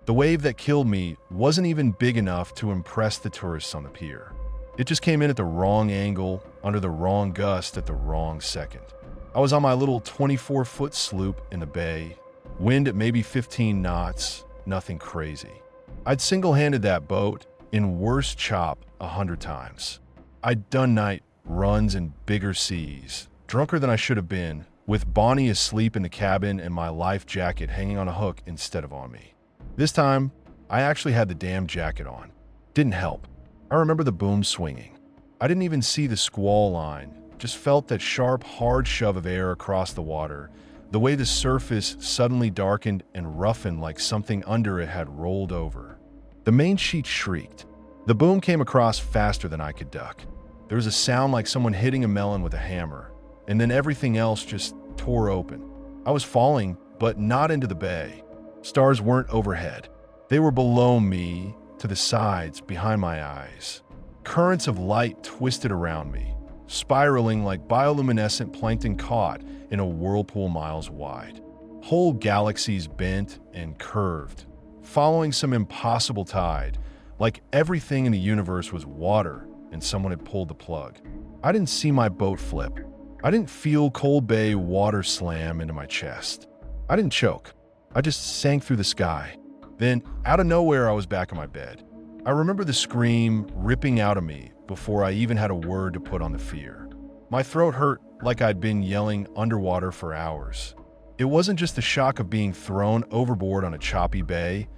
The wave that killed me wasn't even big enough to impress the tourists on the pier. It just came in at the wrong angle, under the wrong gust at the wrong second. I was on my little 24-foot sloop in the bay, wind at maybe 15 knots, nothing crazy. I'd single-handed that boat in worse chop 100 times. I'd done night runs in bigger seas, drunker than I should have been, with Bonnie asleep in the cabin and my life jacket hanging on a hook instead of on me. This time, I actually had the damn jacket on. Didn't help. I remember the boom swinging. I didn't even see the squall line, just felt that sharp, hard shove of air across the water, the way the surface suddenly darkened and roughened like something under it had rolled over. The main sheet shrieked. The boom came across faster than I could duck. There was a sound like someone hitting a melon with a hammer, and then everything else just tore open. I was falling, but not into the bay. Stars weren't overhead. They were below me, to the sides, behind my eyes. Currents of light twisted around me, spiraling like bioluminescent plankton caught in a whirlpool miles wide. Whole galaxies bent and curved, following some impossible tide, like everything in the universe was water and someone had pulled the plug. I didn't see my boat flip. I didn't feel cold bay water slam into my chest. I didn't choke. I just sank through the sky. Then, out of nowhere, I was back in my bed. I remember the scream ripping out of me before I even had a word to put on the fear. My throat hurt like I'd been yelling underwater for hours. It wasn't just the shock of being thrown overboard on a choppy bay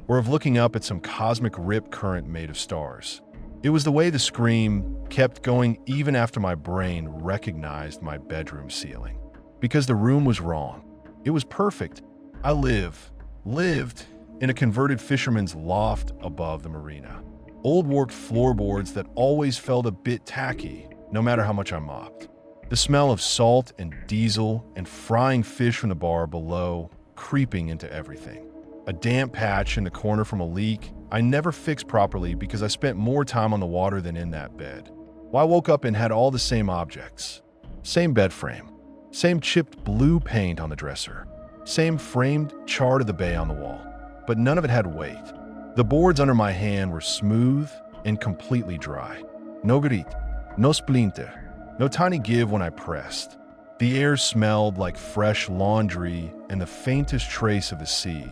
or of looking up at some cosmic rip current made of stars. It was the way the scream kept going even after my brain recognized my bedroom ceiling. Because the room was wrong. It was perfect. I lived in a converted fisherman's loft above the marina. Old warped floorboards that always felt a bit tacky, no matter how much I mopped. The smell of salt and diesel and frying fish from the bar below creeping into everything. A damp patch in the corner from a leak I never fixed properly because I spent more time on the water than in that bed. Well, I woke up and had all the same objects. Same bed frame. Same chipped blue paint on the dresser. Same framed chart of the bay on the wall. But none of it had weight. The boards under my hand were smooth and completely dry. No grit, no splinter, no tiny give when I pressed. The air smelled like fresh laundry and the faintest trace of the sea,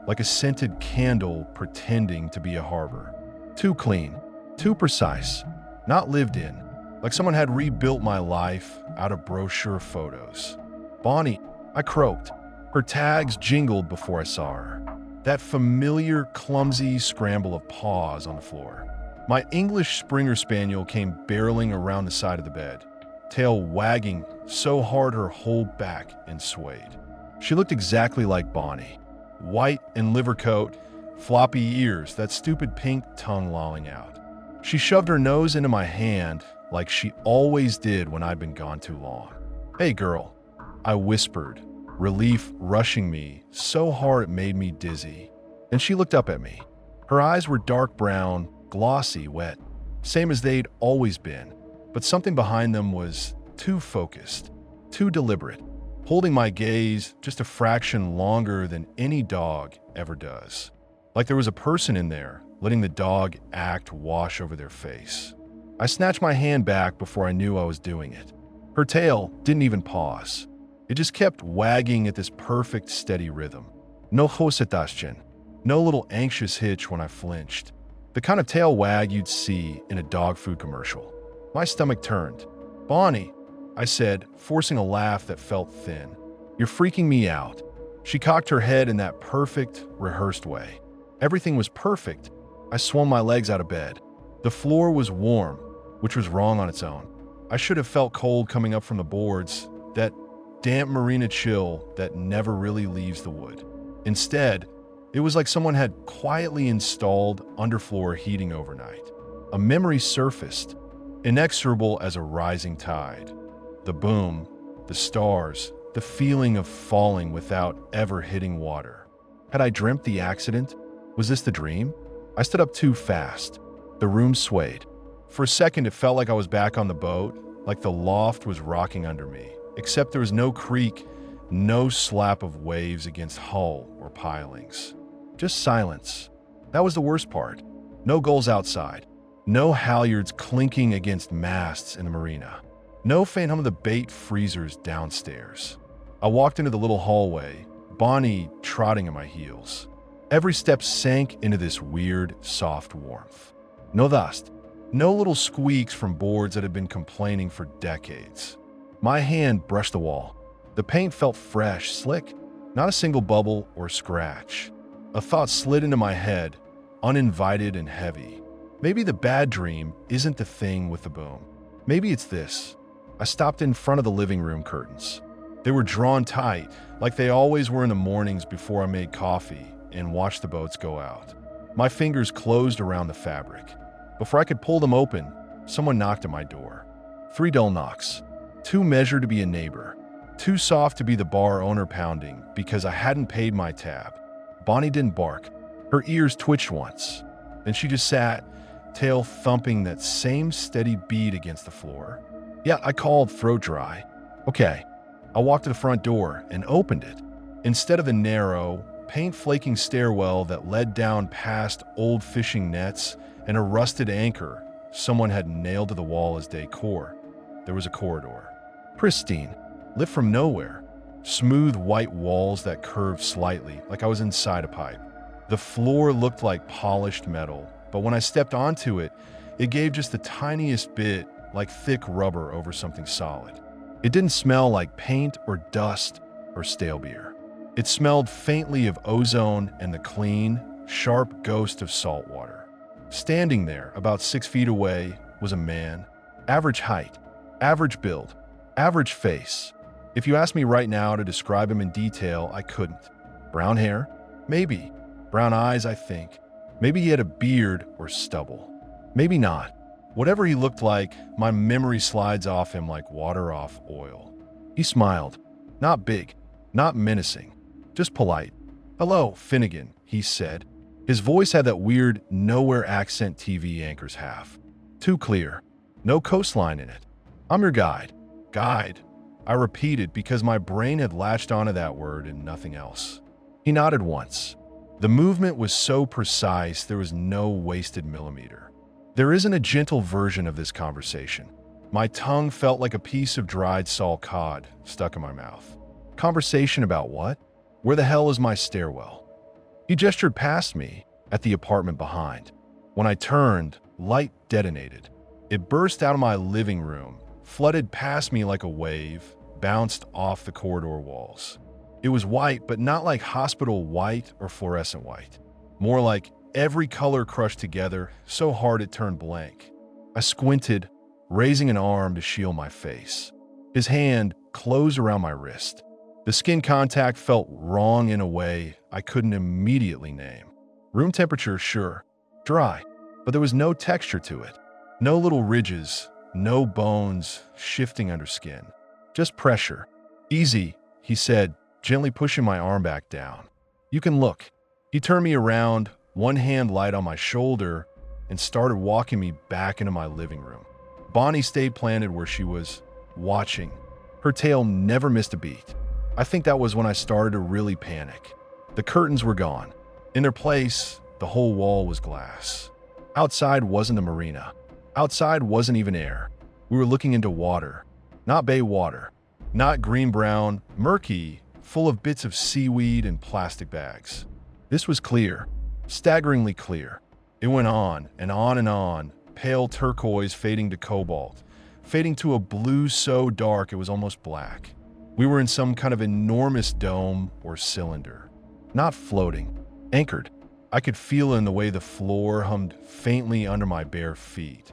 like a scented candle pretending to be a harbor. Too clean, too precise, not lived in, like someone had rebuilt my life out of brochure photos. Bonnie, I croaked. Her tags jingled before I saw her. That familiar, clumsy scramble of paws on the floor. My English Springer Spaniel came barreling around the side of the bed, tail wagging so hard her whole back and swayed. She looked exactly like Bonnie. White and liver coat, floppy ears, that stupid pink tongue lolling out. She shoved her nose into my hand like she always did when I'd been gone too long. "Hey, girl," I whispered, relief rushing me so hard it made me dizzy. And she looked up at me. Her eyes were dark brown, glossy, wet, same as they'd always been, but something behind them was too focused, too deliberate, holding my gaze just a fraction longer than any dog ever does. Like there was a person in there, letting the dog act wash over their face. I snatched my hand back before I knew I was doing it. Her tail didn't even pause. It just kept wagging at this perfect, steady rhythm. No hosetaschen, no little anxious hitch when I flinched. The kind of tail wag you'd see in a dog food commercial. My stomach turned. "Bonnie," I said, forcing a laugh that felt thin. "You're freaking me out." She cocked her head in that perfect, rehearsed way. Everything was perfect. I swung my legs out of bed. The floor was warm, which was wrong on its own. I should have felt cold coming up from the boards, that damp marina chill that never really leaves the wood. Instead, it was like someone had quietly installed underfloor heating overnight. A memory surfaced, inexorable as a rising tide. The boom, the stars, the feeling of falling without ever hitting water. Had I dreamt the accident? Was this the dream? I stood up too fast. The room swayed. For a second, it felt like I was back on the boat, like the loft was rocking under me, except there was no creak, no slap of waves against hull or pilings. Just silence. That was the worst part. No gulls outside. No halyards clinking against masts in the marina. No faint hum of the bait freezers downstairs. I walked into the little hallway, Bonnie trotting at my heels. Every step sank into this weird, soft warmth. No dust. No little squeaks from boards that had been complaining for decades. My hand brushed the wall. The paint felt fresh, slick. Not a single bubble or scratch. A thought slid into my head, uninvited and heavy. Maybe the bad dream isn't the thing with the boom. Maybe it's this. I stopped in front of the living room curtains. They were drawn tight, like they always were in the mornings before I made coffee and watched the boats go out. My fingers closed around the fabric. Before I could pull them open, someone knocked at my door. 3 dull knocks. Too measured to be a neighbor. Too soft to be the bar owner pounding because I hadn't paid my tab. Bonnie didn't bark. Her ears twitched once. Then she just sat, tail thumping that same steady beat against the floor. Yeah, I called, throat dry. Okay. I walked to the front door and opened it. Instead of the narrow, paint-flaking stairwell that led down past old fishing nets and a rusted anchor someone had nailed to the wall as decor, there was a corridor. Pristine, lit from nowhere. Smooth white walls that curved slightly, like I was inside a pipe. The floor looked like polished metal, but when I stepped onto it, it gave just the tiniest bit like thick rubber over something solid. It didn't smell like paint or dust or stale beer. It smelled faintly of ozone and the clean, sharp ghost of salt water. Standing there, about 6 feet away, was a man. Average height, average build, average face. If you asked me right now to describe him in detail, I couldn't. Brown hair? Maybe. Brown eyes, I think. Maybe he had a beard or stubble. Maybe not. Whatever he looked like, my memory slides off him like water off oil. He smiled. Not big, not menacing, just polite. "Hello, Finnegan," he said. His voice had that weird, nowhere accent TV anchors have. Too clear. No coastline in it. "I'm your guide." Guide, I repeated because my brain had latched onto that word and nothing else. He nodded once. The movement was so precise there was no wasted millimeter. There isn't a gentle version of this conversation. My tongue felt like a piece of dried salt cod stuck in my mouth. Conversation about what? Where the hell is my stairwell? He gestured past me at the apartment behind. When I turned, light detonated. It burst out of my living room, flooded past me like a wave, bounced off the corridor walls. It was white, but not like hospital white or fluorescent white. More like every color crushed together, so hard it turned blank. I squinted, raising an arm to shield my face. His hand closed around my wrist. The skin contact felt wrong in a way I couldn't immediately name. Room temperature, sure. Dry, but there was no texture to it. No little ridges, no bones shifting under skin. Just pressure. "Easy," he said, gently pushing my arm back down. "You can look." He turned me around, one hand light on my shoulder, and started walking me back into my living room. Bonnie stayed planted where she was, watching. Her tail never missed a beat. I think that was when I started to really panic. The curtains were gone. In their place, the whole wall was glass. Outside wasn't a marina. Outside wasn't even air. We were looking into water. Not bay water. Not green-brown, murky, full of bits of seaweed and plastic bags. This was clear. Staggeringly clear. It went on and on and on, pale turquoise fading to cobalt, fading to a blue so dark it was almost black. We were in some kind of enormous dome or cylinder. Not floating. Anchored. I could feel it in the way the floor hummed faintly under my bare feet.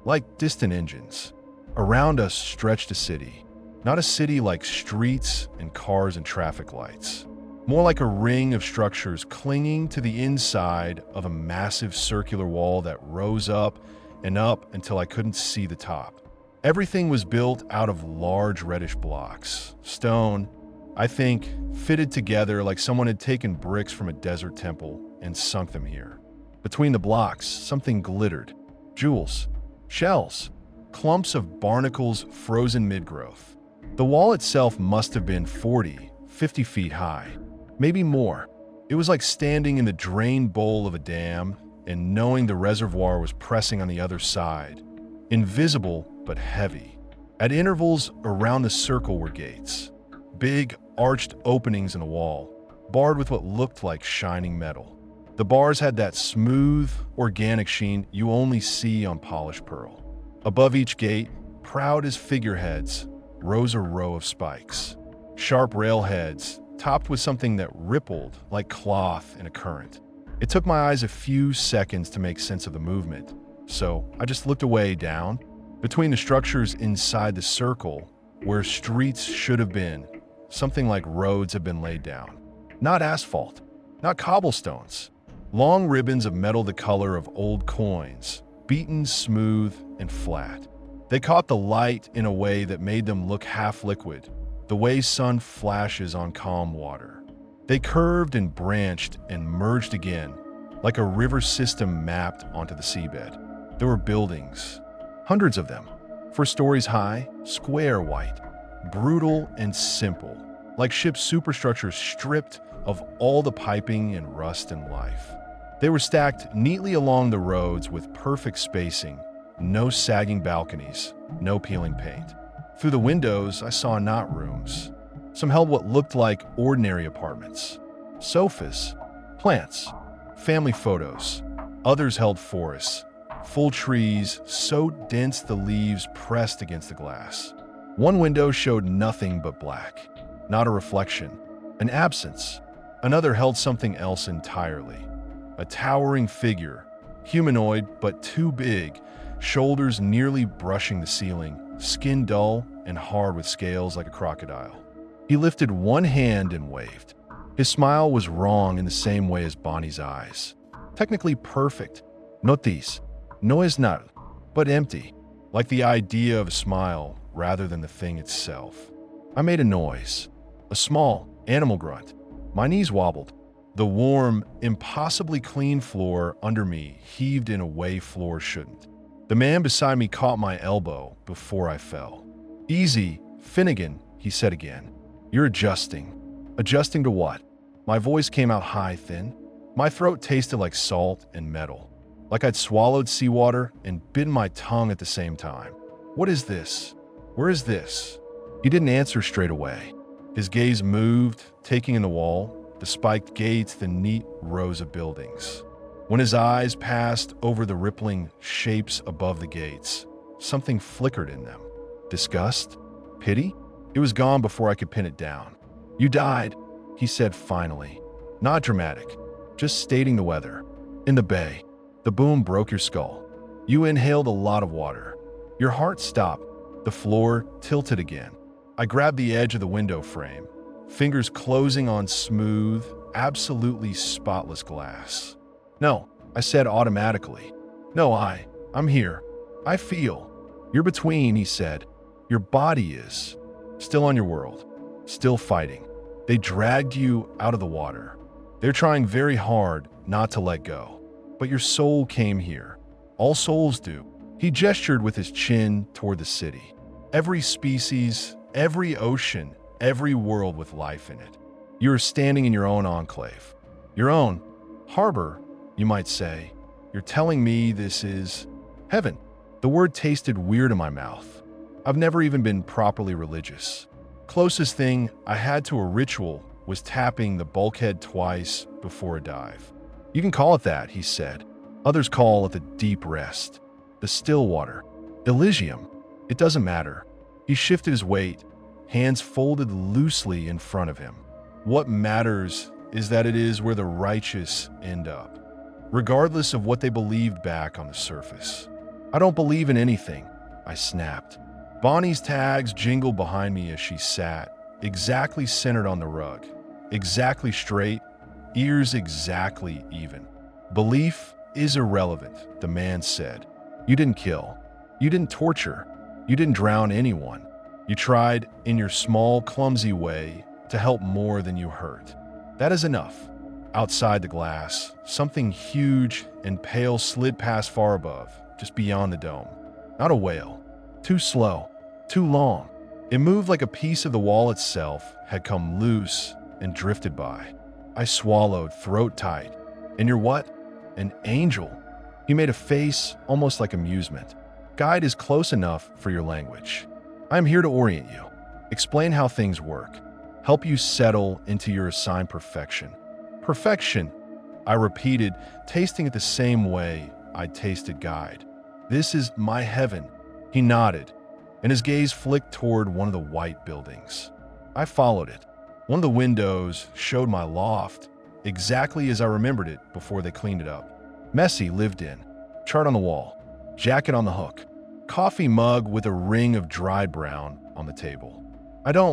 Like distant engines. Around us stretched a city. Not a city like streets and cars and traffic lights. More like a ring of structures clinging to the inside of a massive circular wall that rose up and up until I couldn't see the top. Everything was built out of large reddish blocks. Stone, I think, fitted together like someone had taken bricks from a desert temple and sunk them here. Between the blocks, something glittered. Jewels. Shells. Clumps of barnacles frozen mid-growth. The wall itself must have been 40, 50 feet high. Maybe more. It was like standing in the drain bowl of a dam and knowing the reservoir was pressing on the other side. Invisible, but heavy. At intervals around the circle were gates. Big, arched openings in the wall, barred with what looked like shining metal. The bars had that smooth, organic sheen you only see on polished pearl. Above each gate, proud as figureheads, rose a row of spikes. Sharp railheads, topped with something that rippled like cloth in a current. It took my eyes a few seconds to make sense of the movement, so I just looked away down. Between the structures inside the circle, where streets should have been, something like roads have been laid down. Not asphalt, not cobblestones. Long ribbons of metal the color of old coins, beaten smooth and flat. They caught the light in a way that made them look half liquid, the way sun flashes on calm water. They curved and branched and merged again, like a river system mapped onto the seabed. There were buildings, hundreds of them, 4 stories high, square white, brutal and simple, like ship superstructures stripped of all the piping and rust and life. They were stacked neatly along the roads with perfect spacing, no sagging balconies, no peeling paint. Through the windows, I saw not rooms. Some held what looked like ordinary apartments. Sofas, plants, family photos. Others held forests, full trees so dense the leaves pressed against the glass. One window showed nothing but black, not a reflection, an absence. Another held something else entirely. A towering figure, humanoid but too big, shoulders nearly brushing the ceiling, skin dull and hard with scales like a crocodile. He lifted one hand and waved. His smile was wrong in the same way as Bonnie's eyes. Technically perfect. Notice, no es not, but empty, like the idea of a smile rather than the thing itself. I made a noise, a small animal grunt. My knees wobbled. The warm, impossibly clean floor under me heaved in a way floor shouldn't. The man beside me caught my elbow before I fell. "Easy, Finnegan," he said again. "You're adjusting." Adjusting to what? My voice came out high, thin. My throat tasted like salt and metal, like I'd swallowed seawater and bitten my tongue at the same time. "What is this? Where is this?" He didn't answer straight away. His gaze moved, taking in the wall, the spiked gates, the neat rows of buildings. When his eyes passed over the rippling shapes above the gates, something flickered in them. Disgust? Pity? It was gone before I could pin it down. "You died," he said finally. Not dramatic, just stating the weather. "In the bay. The boom broke your skull. You inhaled a lot of water. Your heart stopped. The floor tilted again." I grabbed the edge of the window frame, fingers closing on smooth, absolutely spotless glass. "No," I said automatically. "No, I'm here. I feel." "You're between," he said. "Your body is. Still on your world. Still fighting. They dragged you out of the water. They're trying very hard not to let go. But your soul came here. All souls do." He gestured with his chin toward the city. Every species, every ocean, every world with life in it. You're standing in your own enclave. Your own harbor, you might say. You're telling me this is heaven. The word tasted weird in my mouth. I've never even been properly religious. Closest thing I had to a ritual was tapping the bulkhead twice before a dive. "You can call it that," he said. "Others call it the deep rest, the still water, Elysium. It doesn't matter." He shifted his weight, hands folded loosely in front of him. "What matters is that it is where the righteous end up, regardless of what they believed back on the surface." "I don't believe in anything," I snapped. Bonnie's tags jingled behind me as she sat, exactly centered on the rug, exactly straight, ears exactly even. "Belief is irrelevant," the man said. "You didn't kill. You didn't torture. You didn't drown anyone. You tried, in your small, clumsy way, to help more than you hurt. That is enough." Outside the glass, something huge and pale slid past far above, just beyond the dome. Not a whale. Too slow. Too long. It moved like a piece of the wall itself had come loose and drifted by. I swallowed, throat tight. And you're what? An angel. He made a face, almost like amusement. Guide is close enough for your language. I'm here to orient you, explain how things work, help you settle into your assigned perfection. Perfection, I repeated, tasting it the same way I'd tasted Guide. This is my heaven. He nodded, and his gaze flicked toward one of the white buildings. I followed it. One of the windows showed my loft, exactly as I remembered it before they cleaned it up. Messy, lived in. Chart on the wall. Jacket on the hook. Coffee mug with a ring of dried brown on the table.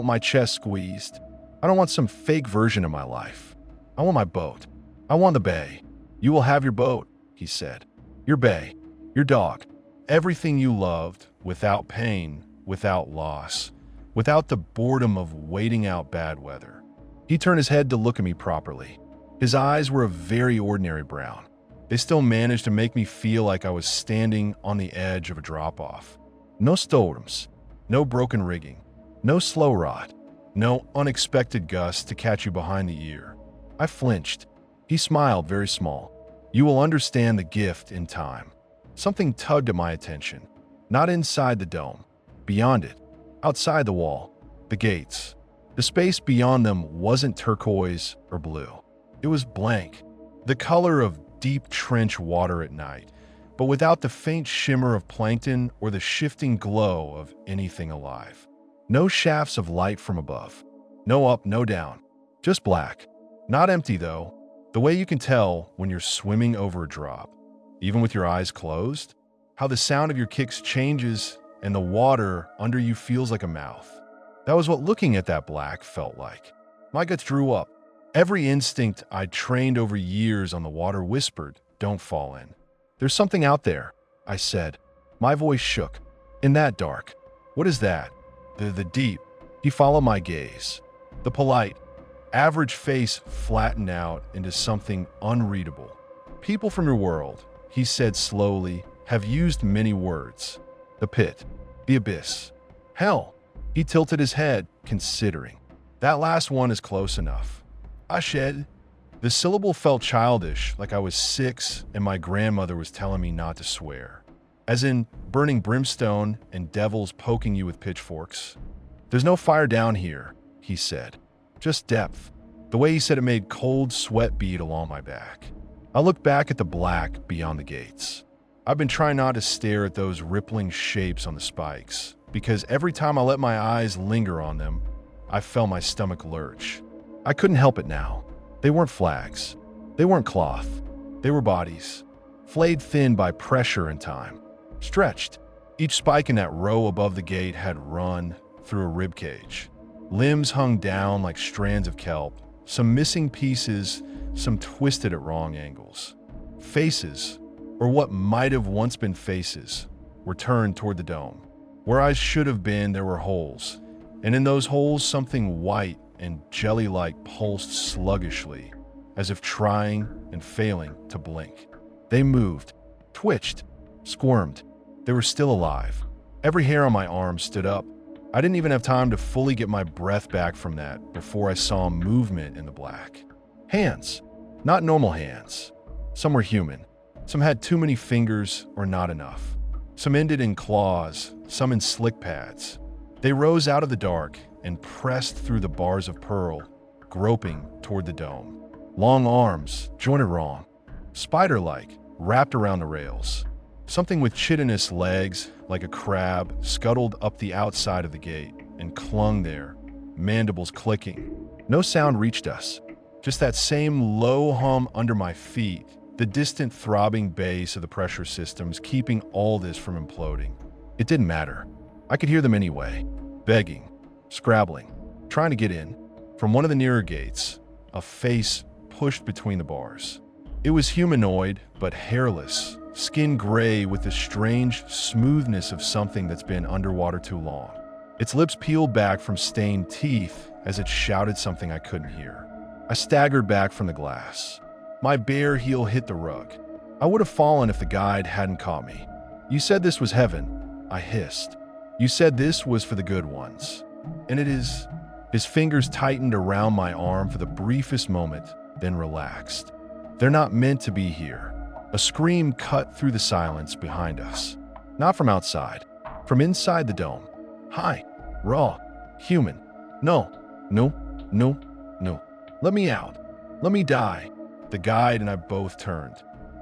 My chest squeezed. I don't want some fake version of my life. I want my boat. I want the bay. You will have your boat, he said. Your bay. Your dog. Everything you loved, without pain, without loss, without the boredom of waiting out bad weather. He turned his head to look at me properly. His eyes were a very ordinary brown. They still managed to make me feel like I was standing on the edge of a drop-off. No storms, no broken rigging, no slow rod, no unexpected gust to catch you behind the ear. I flinched. He smiled, very small. You will understand the gift in time. Something tugged at my attention. Not inside the dome. Beyond it. Outside the wall. The gates. The space beyond them wasn't turquoise or blue. It was blank. The color of deep trench water at night, but without the faint shimmer of plankton or the shifting glow of anything alive. No shafts of light from above. No up, no down. Just black. Not empty, though. The way you can tell when you're swimming over a drop. Even with your eyes closed, how the sound of your kicks changes and the water under you feels like a mouth. That was what looking at that black felt like. My guts drew up. Every instinct I'd trained over years on the water whispered, don't fall in. There's something out there, I said. My voice shook. In that dark. What is that? The deep. He followed my gaze. The polite, average face flattened out into something unreadable. People from your world, he said slowly, have used many words. The pit, the abyss, hell. He tilted his head, considering. That last one is close enough. I shed. The syllable felt childish, like I was 6 and my grandmother was telling me not to swear. As in burning brimstone and devils poking you with pitchforks. There's no fire down here, he said. Just depth. The way he said it made cold sweat bead along my back. I looked back at the black beyond the gates. I've been trying not to stare at those rippling shapes on the spikes, because every time I let my eyes linger on them, I felt my stomach lurch. I couldn't help it now. They weren't flags. They weren't cloth. They were bodies, flayed thin by pressure and time. Stretched. Each spike in that row above the gate had run through a rib cage. Limbs hung down like strands of kelp, some missing pieces, some twisted at wrong angles. Faces, or what might have once been faces, were turned toward the dome. Where eyes should have been, there were holes, and in those holes something white and jelly-like pulsed sluggishly, as if trying and failing to blink. They moved, twitched, squirmed. They were still alive. Every hair on my arm stood up. I didn't even have time to fully get my breath back from that before I saw movement in the black. Hands. Not normal hands. Some were human. Some had too many fingers or not enough. Some ended in claws, some in slick pads. They rose out of the dark and pressed through the bars of pearl, groping toward the dome. Long arms, jointed wrong. Spider-like, wrapped around the rails. Something with chitinous legs, like a crab, scuttled up the outside of the gate and clung there, mandibles clicking. No sound reached us. Just that same low hum under my feet, the distant throbbing bass of the pressure systems keeping all this from imploding. It didn't matter. I could hear them anyway, begging, scrabbling, trying to get in. From one of the nearer gates, a face pushed between the bars. It was humanoid, but hairless, skin gray with the strange smoothness of something that's been underwater too long. Its lips peeled back from stained teeth as it shouted something I couldn't hear. I staggered back from the glass. My bare heel hit the rug. I would have fallen if the guide hadn't caught me. You said this was heaven, I hissed. You said this was for the good ones. And it is. His fingers tightened around my arm for the briefest moment, then relaxed. They're not meant to be here. A scream cut through the silence behind us. Not from outside, from inside the dome. Hi, raw, human. No, no, no, no. Let me out. Let me die. The guide and I both turned.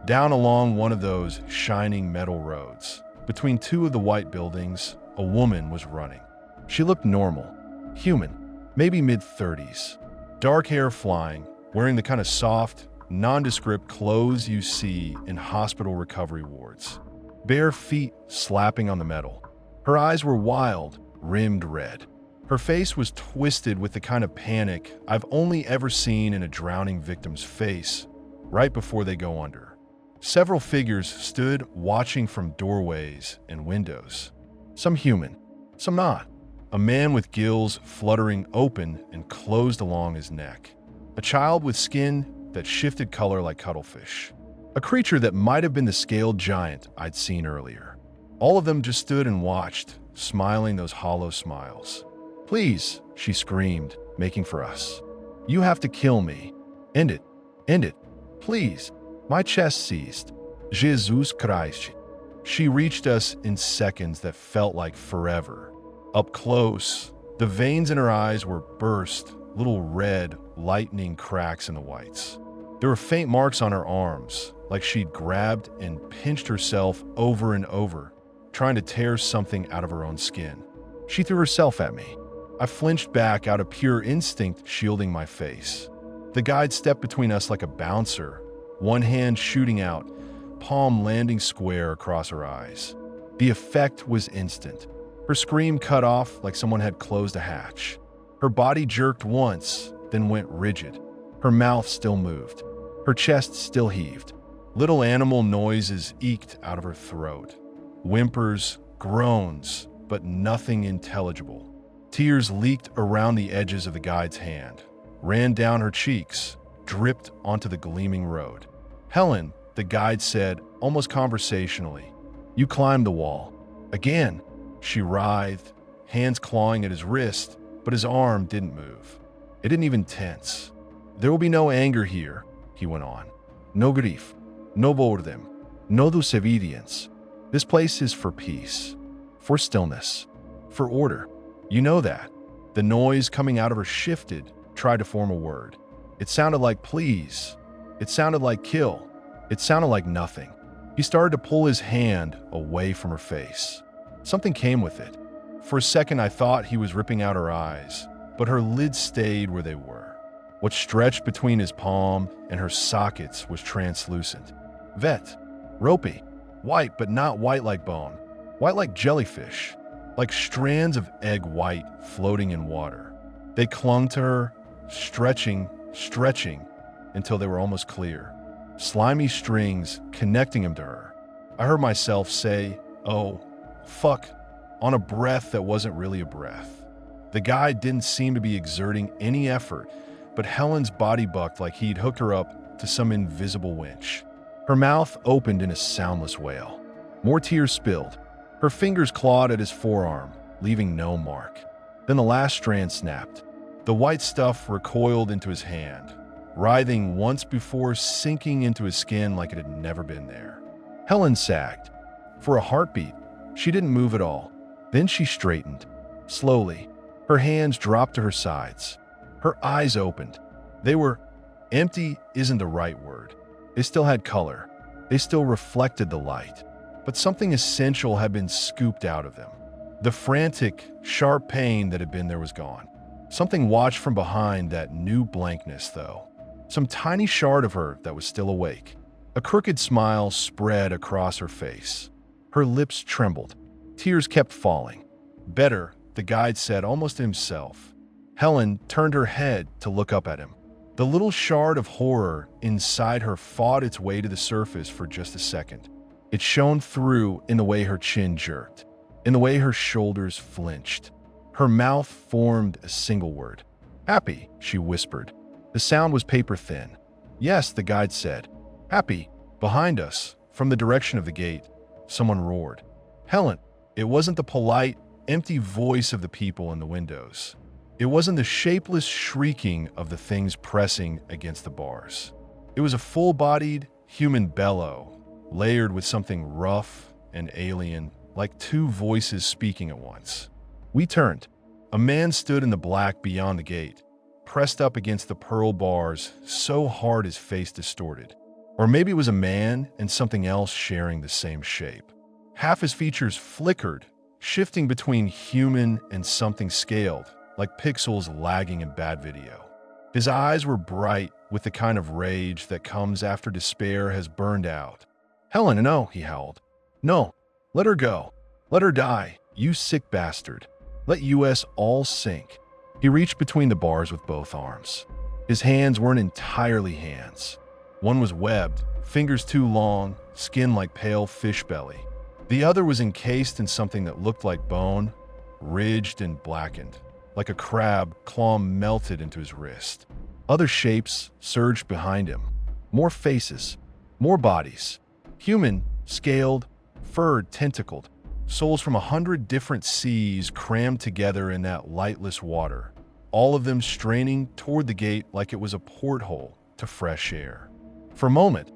Down along one of those shining metal roads. Between two of the white buildings, a woman was running. She looked normal, human, maybe mid-30s. Dark hair flying, wearing the kind of soft, nondescript clothes you see in hospital recovery wards. Bare feet slapping on the metal. Her eyes were wild, rimmed red. Her face was twisted with the kind of panic I've only ever seen in a drowning victim's face, right before they go under. Several figures stood watching from doorways and windows. Some human, some not. A man with gills fluttering open and closed along his neck. A child with skin that shifted color like cuttlefish. A creature that might have been the scaled giant I'd seen earlier. All of them just stood and watched, smiling those hollow smiles. "Please," she screamed, making for us. "You have to kill me. End it. End it. Please." My chest seized. Jesus Christ. She reached us in seconds that felt like forever. Up close, the veins in her eyes were burst, little red, lightning cracks in the whites. There were faint marks on her arms, like she'd grabbed and pinched herself over and over, trying to tear something out of her own skin. She threw herself at me. I flinched back out of pure instinct, shielding my face. The guide stepped between us like a bouncer, one hand shooting out, palm landing square across her eyes. The effect was instant. Her scream cut off like someone had closed a hatch. Her body jerked once, then went rigid. Her mouth still moved. Her chest still heaved. Little animal noises eked out of her throat. Whimpers, groans, but nothing intelligible. Tears leaked around the edges of the guide's hand, ran down her cheeks, dripped onto the gleaming road. "Helen," the guide said, almost conversationally, "you climbed the wall." Again, she writhed, hands clawing at his wrist, but his arm didn't move. It didn't even tense. "There will be no anger here," he went on. "No grief, no boredom, no disobedience. This place is for peace, for stillness, for order. You know that." The noise coming out of her shifted, tried to form a word. It sounded like please. It sounded like kill. It sounded like nothing. He started to pull his hand away from her face. Something came with it. For a second, I thought he was ripping out her eyes, but her lids stayed where they were. What stretched between his palm and her sockets was translucent. Vet. Ropey. White, but not white like bone. White like jellyfish. Like strands of egg white floating in water. They clung to her, stretching, until they were almost clear. Slimy strings connecting him to her. I heard myself say, "Oh, fuck," on a breath that wasn't really a breath. The guy didn't seem to be exerting any effort, but Helen's body bucked like he'd hooked her up to some invisible winch. Her mouth opened in a soundless wail. More tears spilled. Her fingers clawed at his forearm, leaving no mark. Then the last strand snapped. The white stuff recoiled into his hand, writhing once before sinking into his skin like it had never been there. Helen sagged. For a heartbeat, she didn't move at all. Then she straightened. Slowly, her hands dropped to her sides. Her eyes opened. They were empty isn't the right word. They still had color. They still reflected the light. But something essential had been scooped out of them. The frantic, sharp pain that had been there was gone. Something watched from behind that new blankness, though. Some tiny shard of her that was still awake. A crooked smile spread across her face. Her lips trembled. Tears kept falling. "Better," the guide said almost to himself. Helen turned her head to look up at him. The little shard of horror inside her fought its way to the surface for just a second. It shone through in the way her chin jerked, in the way her shoulders flinched. Her mouth formed a single word. "Happy," she whispered. The sound was paper thin. "Yes," the guide said. "Happy." Behind us, from the direction of the gate, someone roared. "Helen." It wasn't the polite, empty voice of the people in the windows. It wasn't the shapeless shrieking of the things pressing against the bars. It was a full-bodied human bellow, layered with something rough and alien, like two voices speaking at once. We turned. A man stood in the black beyond the gate, pressed up against the pearl bars so hard his face distorted. Or maybe it was a man and something else sharing the same shape. Half his features flickered, shifting between human and something scaled, like pixels lagging in bad video. His eyes were bright with the kind of rage that comes after despair has burned out. "Helen, no," he howled. "No, let her go. Let her die, you sick bastard. Let US all sink." He reached between the bars with both arms. His hands weren't entirely hands. One was webbed, fingers too long, skin like pale fish belly. The other was encased in something that looked like bone, ridged and blackened, like a crab claw melted into his wrist. Other shapes surged behind him. More faces, more bodies. Human, scaled, furred, tentacled. Souls from 100 different seas crammed together in that lightless water, all of them straining toward the gate like it was a porthole to fresh air. For a moment,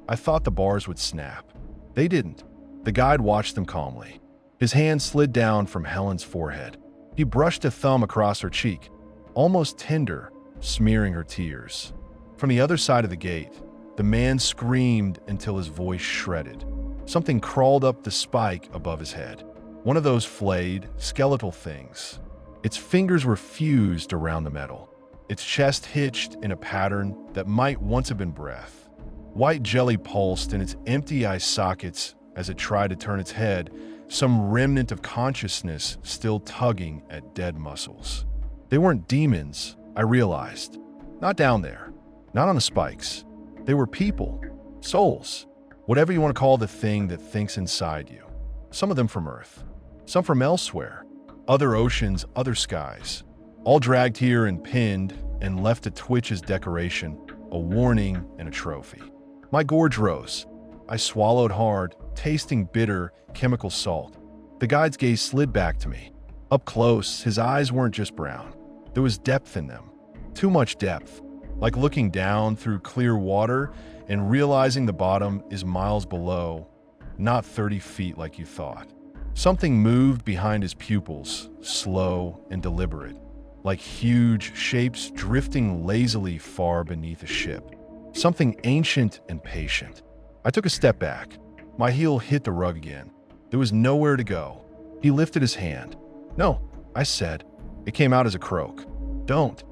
I thought the bars would snap. They didn't. The guide watched them calmly. His hand slid down from Helen's forehead. He brushed a thumb across her cheek, almost tender, smearing her tears. From the other side of the gate, the man screamed until his voice shredded. Something crawled up the spike above his head. One of those flayed, skeletal things. Its fingers were fused around the metal. Its chest hitched in a pattern that might once have been breath. White jelly pulsed in its empty eye sockets as it tried to turn its head, some remnant of consciousness still tugging at dead muscles. They weren't demons, I realized. Not down there. Not on the spikes. They were people. Souls. Whatever you want to call the thing that thinks inside you. Some of them from Earth. Some from elsewhere. Other oceans, other skies. All dragged here and pinned and left to twitch as decoration, a warning and a trophy. My gorge rose. I swallowed hard, tasting bitter, chemical salt. The guide's gaze slid back to me. Up close, his eyes weren't just brown. There was depth in them. Too much depth. Like looking down through clear water and realizing the bottom is miles below, not 30 feet like you thought. Something moved behind his pupils, slow and deliberate, like huge shapes drifting lazily far beneath a ship. Something ancient and patient. I took a step back. My heel hit the rug again. There was nowhere to go. He lifted his hand. "No," I said. It came out as a croak. Don't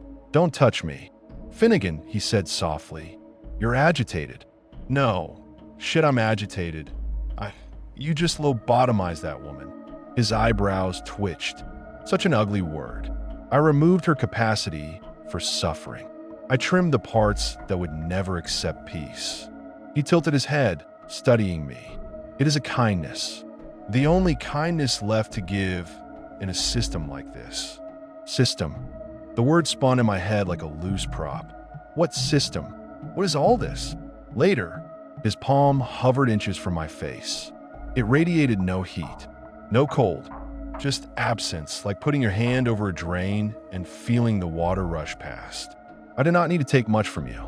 touch me." "Finnegan," he said softly. "You're agitated." "No. Shit, I'm agitated. You just lobotomized that woman." His eyebrows twitched. Such an ugly word. I removed her capacity for suffering. I trimmed the parts that would never accept peace. He tilted his head, studying me. "It is a kindness. The only kindness left to give in a system like this." System. The word spun in my head like a loose prop. What system? What is all this? Later, his palm hovered inches from my face. It radiated no heat, no cold, just absence, like putting your hand over a drain and feeling the water rush past. "I did not need to take much from you.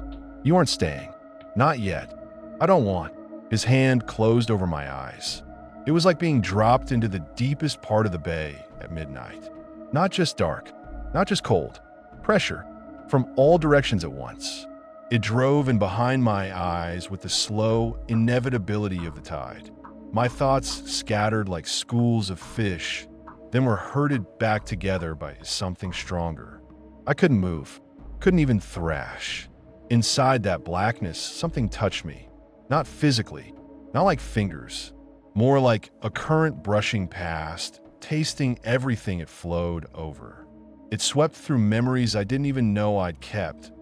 You aren't staying. Not yet. I don't want." His hand closed over my eyes. It was like being dropped into the deepest part of the bay at midnight. Not just dark, not just cold, pressure from all directions at once. It drove in behind my eyes with the slow inevitability of the tide. My thoughts scattered like schools of fish, then were herded back together by something stronger. I couldn't move, couldn't even thrash. Inside that blackness, something touched me. Not physically, not like fingers, more like a current brushing past, tasting everything it flowed over. It swept through memories I didn't even know I'd kept.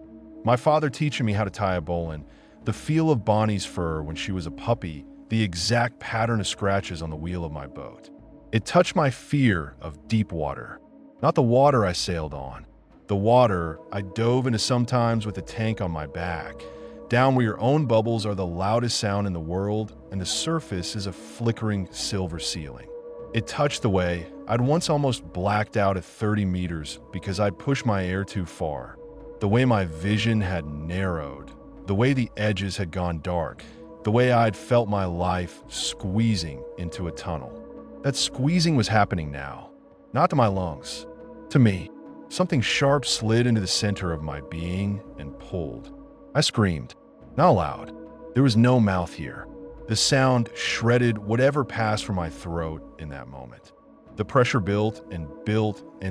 My father teaching me how to tie a bowline, the feel of Bonnie's fur when she was a puppy, the exact pattern of scratches on the wheel of my boat. It touched my fear of deep water. Not the water I sailed on. The water I dove into sometimes with a tank on my back, down where your own bubbles are the loudest sound in the world and the surface is a flickering silver ceiling. It touched the way I'd once almost blacked out at 30 meters because I'd pushed my air too far. The way my vision had narrowed, the way the edges had gone dark, the way I'd felt my life squeezing into a tunnel. That squeezing was happening now, not to my lungs, to me. Something sharp slid into the center of my being and pulled. I screamed, not loud. There was no mouth here. The sound shredded whatever passed from my throat in that moment. The pressure built and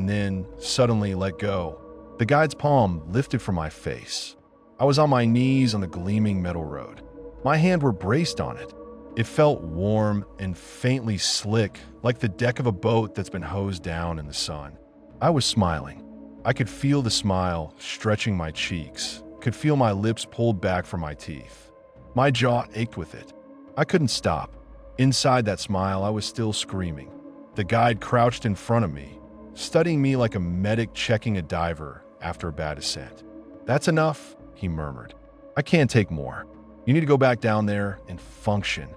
then suddenly let go. The guide's palm lifted from my face. I was on my knees on the gleaming metal road. My hands were braced on it. It felt warm and faintly slick, like the deck of a boat that's been hosed down in the sun. I was smiling. I could feel the smile stretching my cheeks, could feel my lips pulled back from my teeth. My jaw ached with it. I couldn't stop. Inside that smile, I was still screaming. The guide crouched in front of me, studying me like a medic checking a diver after a bad ascent. "That's enough," he murmured. "I can't take more. You need to go back down there and function."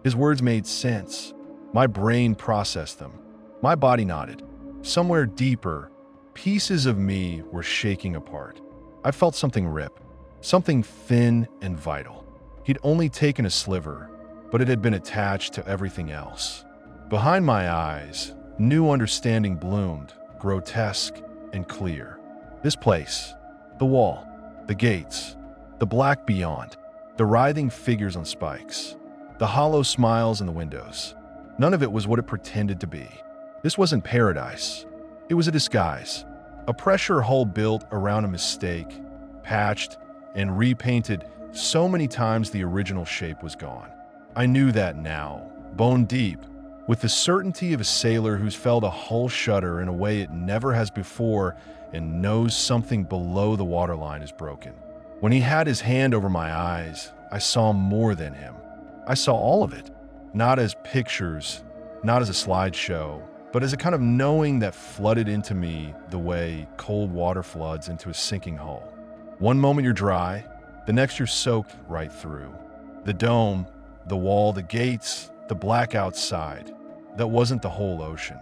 His words made sense. My brain processed them. My body nodded. Somewhere deeper, pieces of me were shaking apart. I felt something rip, something thin and vital. He'd only taken a sliver, but it had been attached to everything else. Behind my eyes, new understanding bloomed, grotesque and clear. This place, the wall, the gates, the black beyond, the writhing figures on spikes, the hollow smiles in the windows. None of it was what it pretended to be. This wasn't paradise. It was a disguise, a pressure hull built around a mistake, patched and repainted so many times the original shape was gone. I knew that now, bone deep, with the certainty of a sailor who's felt a hull shudder in a way it never has before and knows something below the waterline is broken. When he had his hand over my eyes, I saw more than him. I saw all of it, not as pictures, not as a slideshow, but as a kind of knowing that flooded into me the way cold water floods into a sinking hull. One moment you're dry, the next you're soaked right through. The dome, the wall, the gates, the black outside. That wasn't the whole ocean.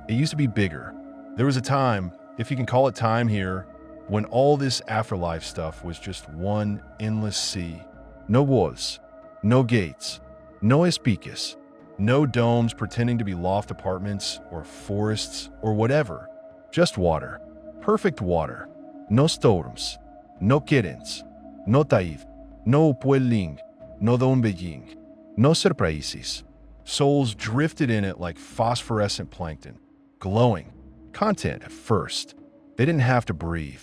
It used to be bigger. There was a time, if you can call it time here, when all this afterlife stuff was just one endless sea. No walls, no gates, no espiques, no domes pretending to be loft apartments or forests or whatever. Just water. Perfect water. No storms, no kittens, no taif, no pueling, no dombejing, no surprises. Souls drifted in it like phosphorescent plankton, glowing. Content at first. They didn't have to breathe.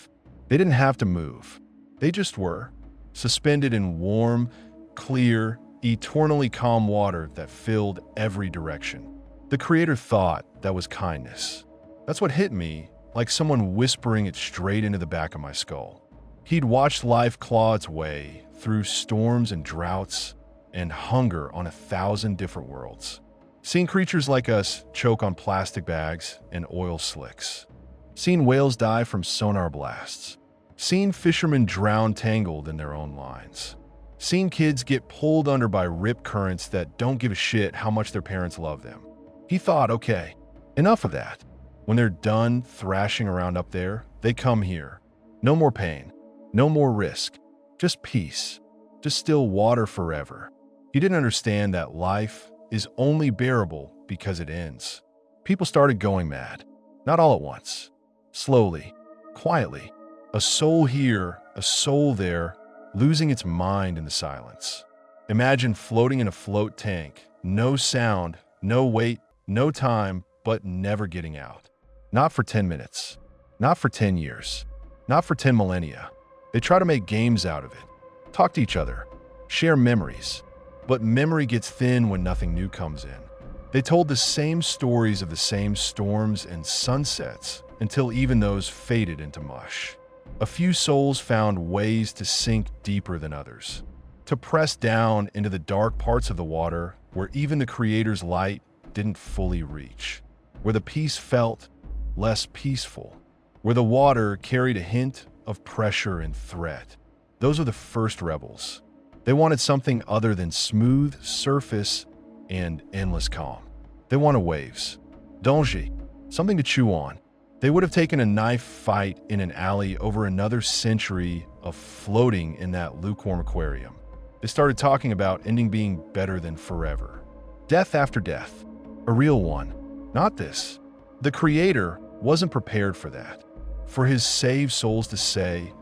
They didn't have to move. They just were, suspended in warm, clear, eternally calm water that filled every direction. The Creator thought that was kindness. That's what hit me, like someone whispering it straight into the back of my skull. He'd watched life claw its way through storms and droughts and hunger on 1,000 different worlds. Seen creatures like us choke on plastic bags and oil slicks. Seen whales die from sonar blasts. Seen fishermen drown tangled in their own lines. Seen kids get pulled under by rip currents that don't give a shit how much their parents love them. He thought, okay, enough of that. When they're done thrashing around up there, they come here. No more pain. No more risk. Just peace. Just still water forever. He didn't understand that life is only bearable because it ends. People started going mad. Not all at once. Slowly. Quietly. A soul here, a soul there, losing its mind in the silence. Imagine floating in a float tank. No sound, no weight, no time, but never getting out. Not for 10 minutes. Not for 10 years. Not for 10 millennia. They try to make games out of it. Talk to each other. Share memories. But memory gets thin when nothing new comes in. They told the same stories of the same storms and sunsets until even those faded into mush. A few souls found ways to sink deeper than others, to press down into the dark parts of the water where even the Creator's light didn't fully reach, where the peace felt less peaceful, where the water carried a hint of pressure and threat. Those are the first rebels. They wanted something other than smooth surface and endless calm. They wanted waves. danger, something to chew on. They would have taken a knife fight in an alley over another century of floating in that lukewarm aquarium. They started talking about ending being better than forever. Death after death. A real one. Not this. The Creator wasn't prepared for that. For his saved souls to say,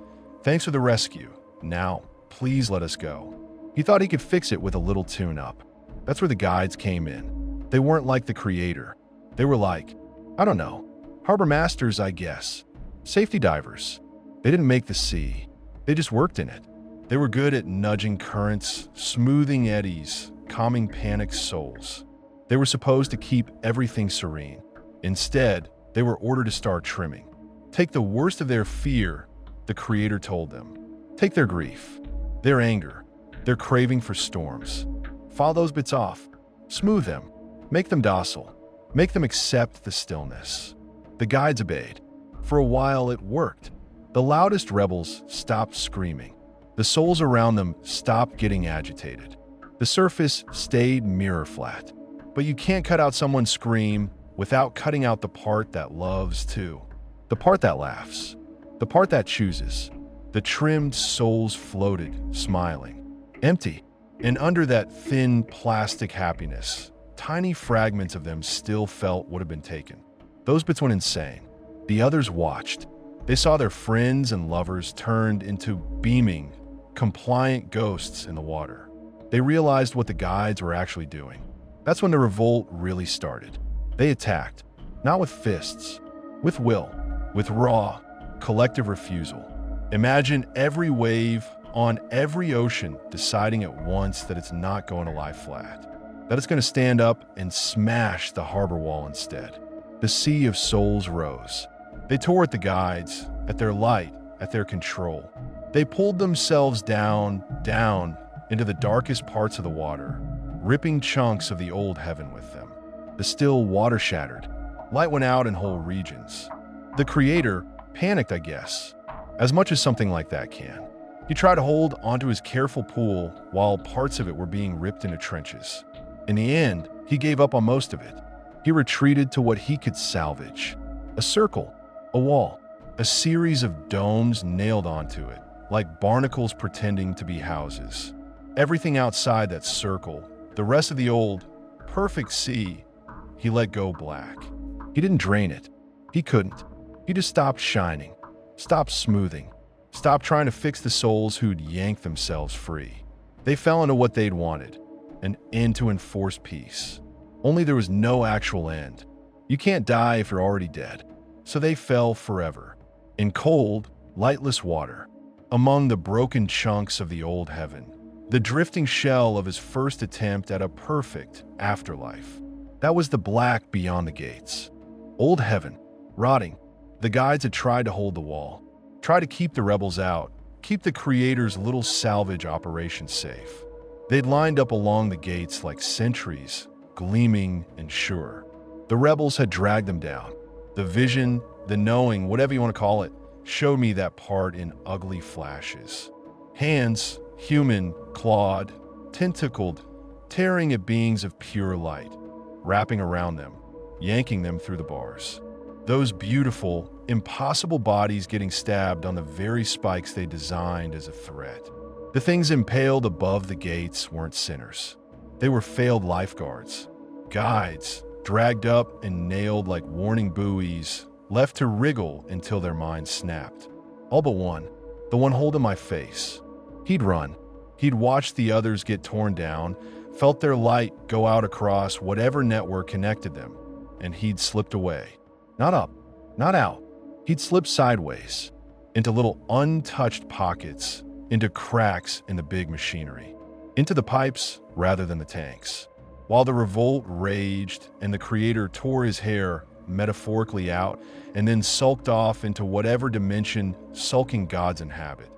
"Thanks for the rescue. Now, please let us go." He thought he could fix it with a little tune-up. That's where the guides came in. They weren't like the Creator. They were like, I don't know, harbor masters, I guess. Safety divers. They didn't make the sea. They just worked in it. They were good at nudging currents, smoothing eddies, calming panicked souls. They were supposed to keep everything serene. Instead, they were ordered to start trimming. Take the worst of their fear, the Creator told them. Take their grief, their anger, their craving for storms. File those bits off. Smooth them. Make them docile. Make them accept the stillness. The guides obeyed. For a while, it worked. The loudest rebels stopped screaming. The souls around them stopped getting agitated. The surface stayed mirror flat. But you can't cut out someone's scream without cutting out the part that loves too. The part that laughs. The part that chooses. The trimmed souls floated, smiling. Empty. And under that thin plastic happiness, tiny fragments of them still felt would have been taken. Those bits went insane. The others watched. They saw their friends and lovers turned into beaming, compliant ghosts in the water. They realized what the guides were actually doing. That's when the revolt really started. They attacked, not with fists, with will, with raw, collective refusal. Imagine every wave on every ocean deciding at once that it's not going to lie flat, that it's going to stand up and smash the harbor wall instead. The sea of souls rose. They tore at the guides, at their light, at their control. They pulled themselves down into the darkest parts of the water, ripping chunks of the old heaven with them. The still water shattered. Light went out in whole regions. The Creator panicked, I guess, as much as something like that can. He tried to hold onto his careful pool while parts of it were being ripped into trenches. In the end, he gave up on most of it. He retreated to what he could salvage. A circle, a wall, a series of domes nailed onto it, like barnacles pretending to be houses. Everything outside that circle, the rest of the old, perfect sea, he let go black. He didn't drain it. He couldn't. He just stopped shining, stopped smoothing, stopped trying to fix the souls who'd yanked themselves free. They fell into what they'd wanted, an end to enforced peace. Only there was no actual end. You can't die if you're already dead. So they fell forever, in cold, lightless water, among the broken chunks of the old heaven, the drifting shell of his first attempt at a perfect afterlife. That was the black beyond the gates. Old heaven, rotting. The guides had tried to hold the wall, tried to keep the rebels out, keep the Creator's little salvage operation safe. They'd lined up along the gates like sentries, gleaming and sure. The rebels had dragged them down. The vision, the knowing, whatever you want to call it, showed me that part in ugly flashes. Hands, human, clawed, tentacled, tearing at beings of pure light, wrapping around them, yanking them through the bars. Those beautiful, impossible bodies getting stabbed on the very spikes they designed as a threat. The things impaled above the gates weren't sinners. They were failed lifeguards, guides, dragged up and nailed like warning buoys, left to wriggle until their minds snapped. All but one, the one holding my face. He'd run. He'd watched the others get torn down, felt their light go out across whatever network connected them, and he'd slipped away. Not up, not out. He'd slipped sideways, into little untouched pockets, into cracks in the big machinery, into the pipes rather than the tanks. While the revolt raged and the Creator tore his hair metaphorically out and then sulked off into whatever dimension sulking gods inhabit,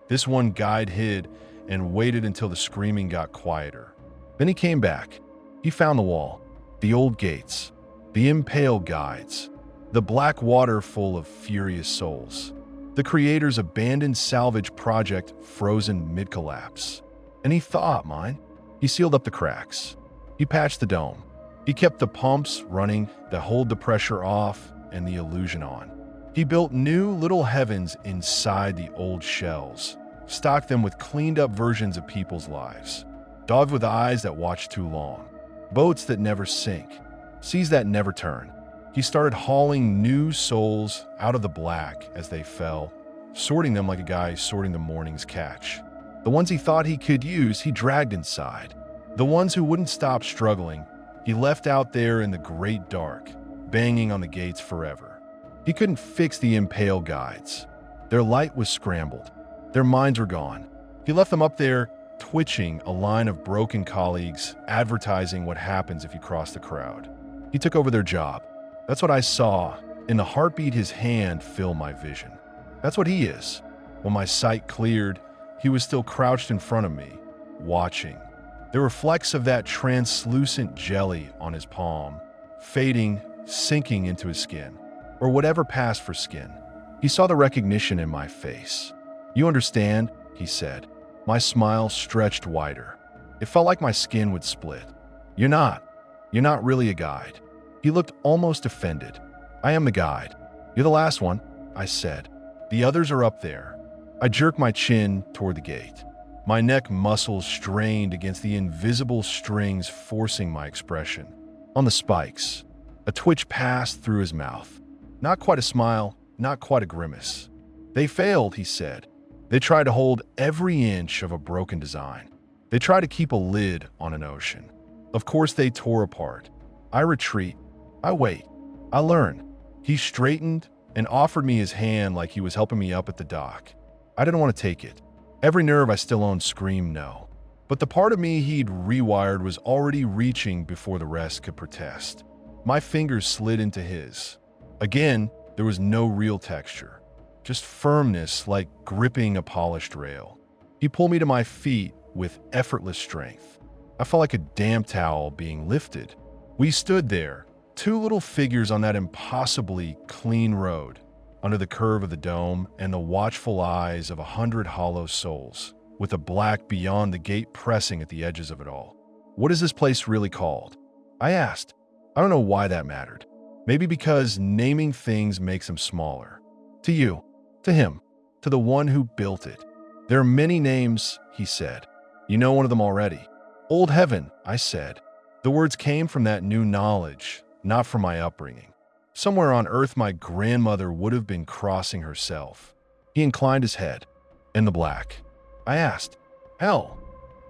this one guide hid and waited until the screaming got quieter. Then he came back. He found the wall, the old gates, the impaled guides, the black water full of furious souls, the Creator's abandoned salvage project frozen mid-collapse. And he thawed mine. He sealed up the cracks. He patched the dome. He kept the pumps running that hold the pressure off and the illusion on. He built new little heavens inside the old shells, stocked them with cleaned-up versions of people's lives. Dogs with eyes that watch too long, boats that never sink, seas that never turn. He started hauling new souls out of the black as they fell, sorting them like a guy sorting the morning's catch. The ones he thought he could use, he dragged inside. The ones who wouldn't stop struggling, he left out there in the great dark, banging on the gates forever. He couldn't fix the impale guides. Their light was scrambled. Their minds were gone. He left them up there, twitching a line of broken colleagues, advertising what happens if you cross the crowd. He took over their job. That's what I saw. In the heartbeat, his hand filled my vision. That's what he is. When my sight cleared, he was still crouched in front of me, watching. There were flecks of that translucent jelly on his palm, fading, sinking into his skin, or whatever passed for skin. He saw the recognition in my face. "You understand?" he said. My smile stretched wider. It felt like my skin would split. You're not really a guide." He looked almost offended. "I am the guide. You're the last one," I said. "The others are up there." I jerked my chin toward the gate. My neck muscles strained against the invisible strings forcing my expression. On the spikes, a twitch passed through his mouth. Not quite a smile, not quite a grimace. "They failed," he said. "They tried to hold every inch of a broken design. They tried to keep a lid on an ocean. Of course they tore apart. I retreat. I wait. I learn." He straightened and offered me his hand like he was helping me up at the dock. I didn't want to take it. Every nerve I still owned screamed no. But the part of me he'd rewired was already reaching before the rest could protest. My fingers slid into his. Again, there was no real texture. Just firmness like gripping a polished rail. He pulled me to my feet with effortless strength. I felt like a damp towel being lifted. We stood there, two little figures on that impossibly clean road, under the curve of the dome and the watchful eyes of 100 hollow souls, with the black beyond the gate pressing at the edges of it all. "What is this place really called?" I asked. I don't know why that mattered. Maybe because naming things makes them smaller. "To you, to him, to the one who built it. There are many names," he said. "You know one of them already." "Old Heaven," I said. The words came from that new knowledge, not from my upbringing. Somewhere on earth my grandmother would have been crossing herself. He inclined his head. "In the black." I asked. "Hell,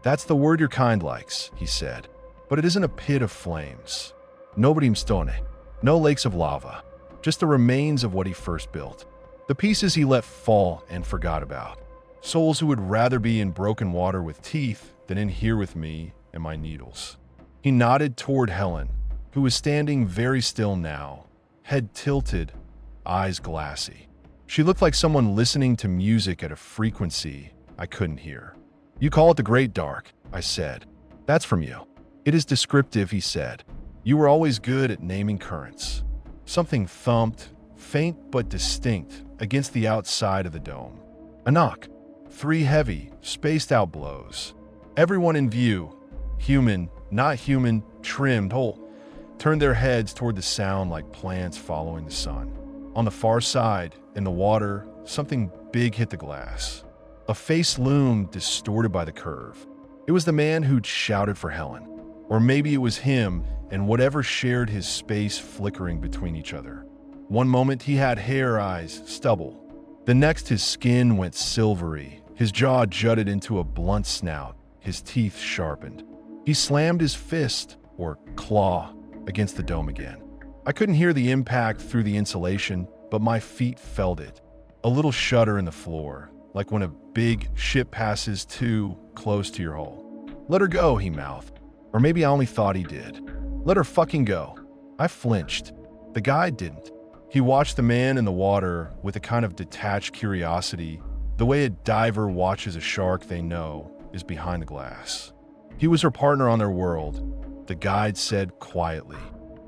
that's the word your kind likes," he said. "But it isn't a pit of flames. No brimstone, no lakes of lava, just the remains of what he first built. The pieces he let fall and forgot about. Souls who would rather be in broken water with teeth than in here with me and my needles." He nodded toward Helen, who was standing very still now, head tilted, eyes glassy. She looked like someone listening to music at a frequency I couldn't hear. "You call it the Great Dark," I said. "That's from you." "It is descriptive," he said. "You were always good at naming currents." Something thumped, faint but distinct, against the outside of the dome. A knock. 3 heavy, spaced-out blows. Everyone in view, human, not human, trimmed whole, turned their heads toward the sound like plants following the sun. On the far side, in the water, something big hit the glass. A face loomed, distorted by the curve. It was the man who'd shouted for Helen. Or maybe it was him and whatever shared his space flickering between each other. One moment he had hair, eyes, stubble. The next his skin went silvery, his jaw jutted into a blunt snout, his teeth sharpened. He slammed his fist, or claw, against the dome again. I couldn't hear the impact through the insulation, but my feet felt it. A little shudder in the floor, like when a big ship passes too close to your hull. "Let her go," he mouthed. Or maybe I only thought he did. "Let her fucking go." I flinched. The guy didn't. He watched the man in the water with a kind of detached curiosity, the way a diver watches a shark they know is behind the glass. He was her partner on their world, the guide said quietly.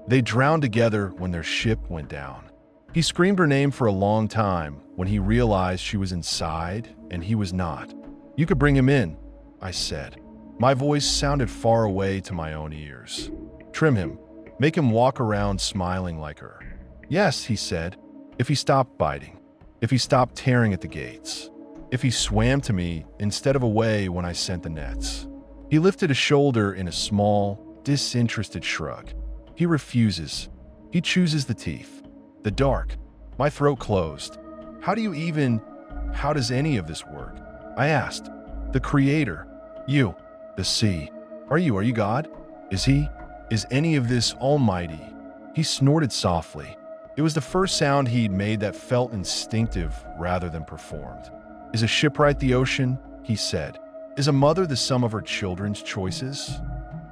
They drowned together when their ship went down. He screamed her name for a long time when he realized she was inside and he was not. "You could bring him in," I said. My voice sounded far away to my own ears. "Trim him. Make him walk around smiling like her. Yes, he said, if he stopped biting, if he stopped tearing at the gates, if he swam to me instead of away when I sent the nets. He lifted a shoulder in a small, disinterested shrug. He refuses. He chooses the teeth. The dark. My throat closed. How does any of this work? I asked. The Creator. You. The sea. Are you God? Is any of this almighty? He snorted softly. It was the first sound he'd made that felt instinctive rather than performed. Is a shipwright the ocean? He said. Is a mother the sum of her children's choices?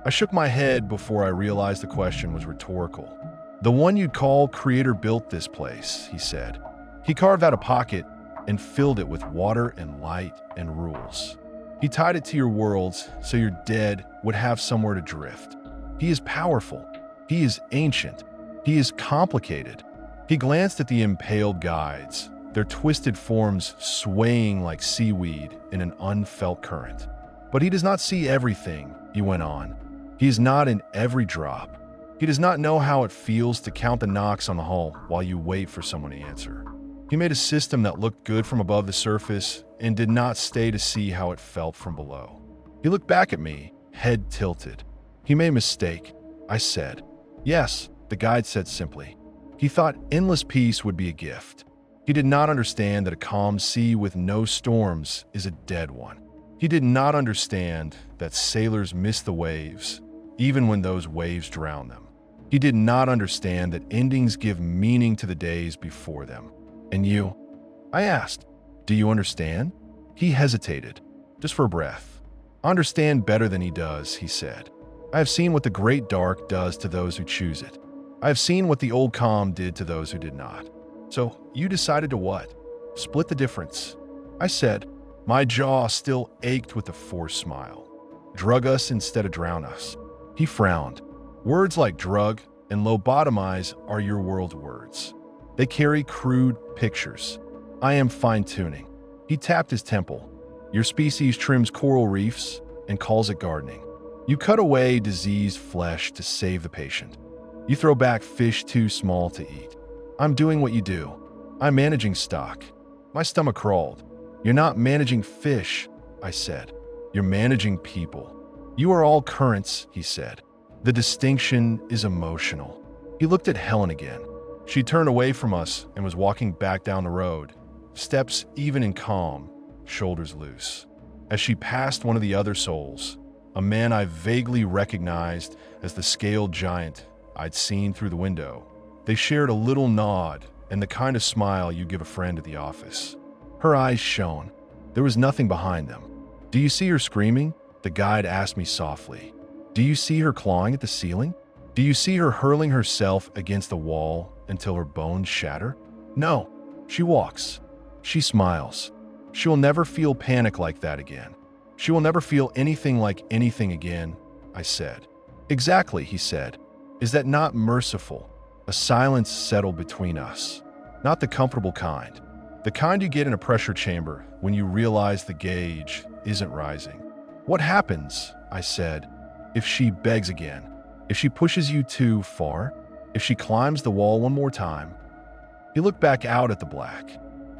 I shook my head before I realized the question was rhetorical. The one you'd call Creator built this place, he said. He carved out a pocket and filled it with water and light and rules. He tied it to your worlds so your dead would have somewhere to drift. He is powerful. He is ancient. He is complicated. He glanced at the impaled guides, their twisted forms swaying like seaweed in an unfelt current. But he does not see everything, he went on. He is not in every drop. He does not know how it feels to count the knocks on the hull while you wait for someone to answer. He made a system that looked good from above the surface and did not stay to see how it felt from below. He looked back at me, head tilted. He made a mistake, I said. Yes, the guide said simply. He thought endless peace would be a gift. He did not understand that a calm sea with no storms is a dead one. He did not understand that sailors miss the waves, even when those waves drown them. He did not understand that endings give meaning to the days before them. And you? I asked. Do you understand? He hesitated, just for a breath. I understand better than he does, he said. I have seen what the great dark does to those who choose it. I have seen what the old calm did to those who did not. So you decided to what? Split the difference. I said. My jaw still ached with a forced smile. Drug us instead of drown us. He frowned. Words like drug and lobotomize are your world words. They carry crude pictures. I am fine-tuning. He tapped his temple. Your species trims coral reefs and calls it gardening. You cut away diseased flesh to save the patient. You throw back fish too small to eat. I'm doing what you do. I'm managing stock. My stomach crawled. You're not managing fish, I said. You're managing people. You are all currents, he said. The distinction is emotional. He looked at Helen again. She turned away from us and was walking back down the road, steps even and calm, shoulders loose. As she passed one of the other souls, a man I vaguely recognized as the scaled giant I'd seen through the window, they shared a little nod and the kind of smile you give a friend at the office. Her eyes shone. There was nothing behind them. Do you see her screaming? The guide asked me softly. Do you see her clawing at the ceiling? Do you see her hurling herself against the wall until her bones shatter? No. She walks. She smiles. She will never feel panic like that again. She will never feel anything like anything again, I said. Exactly, he said. Is that not merciful? A silence settled between us. Not the comfortable kind. The kind you get in a pressure chamber when you realize the gauge isn't rising. What happens, I said, if she begs again? If she pushes you too far? If she climbs the wall one more time? He looked back out at the black.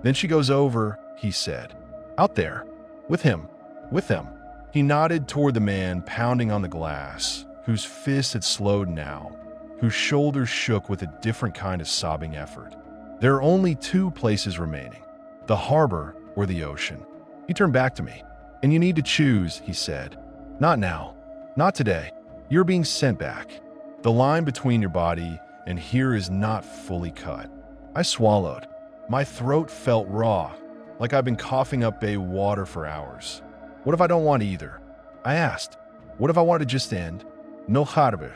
Then she goes over, he said. Out there. With him. With them. He nodded toward the man pounding on the glass, whose fists had slowed now, whose shoulders shook with a different kind of sobbing effort. There are only two places remaining, the harbor or the ocean. He turned back to me. And you need to choose, he said. Not now. Not today. You're being sent back. The line between your body and here is not fully cut. I swallowed. My throat felt raw, like I've been coughing up bay water for hours. What if I don't want either? I asked. What if I want to just end? No harbor,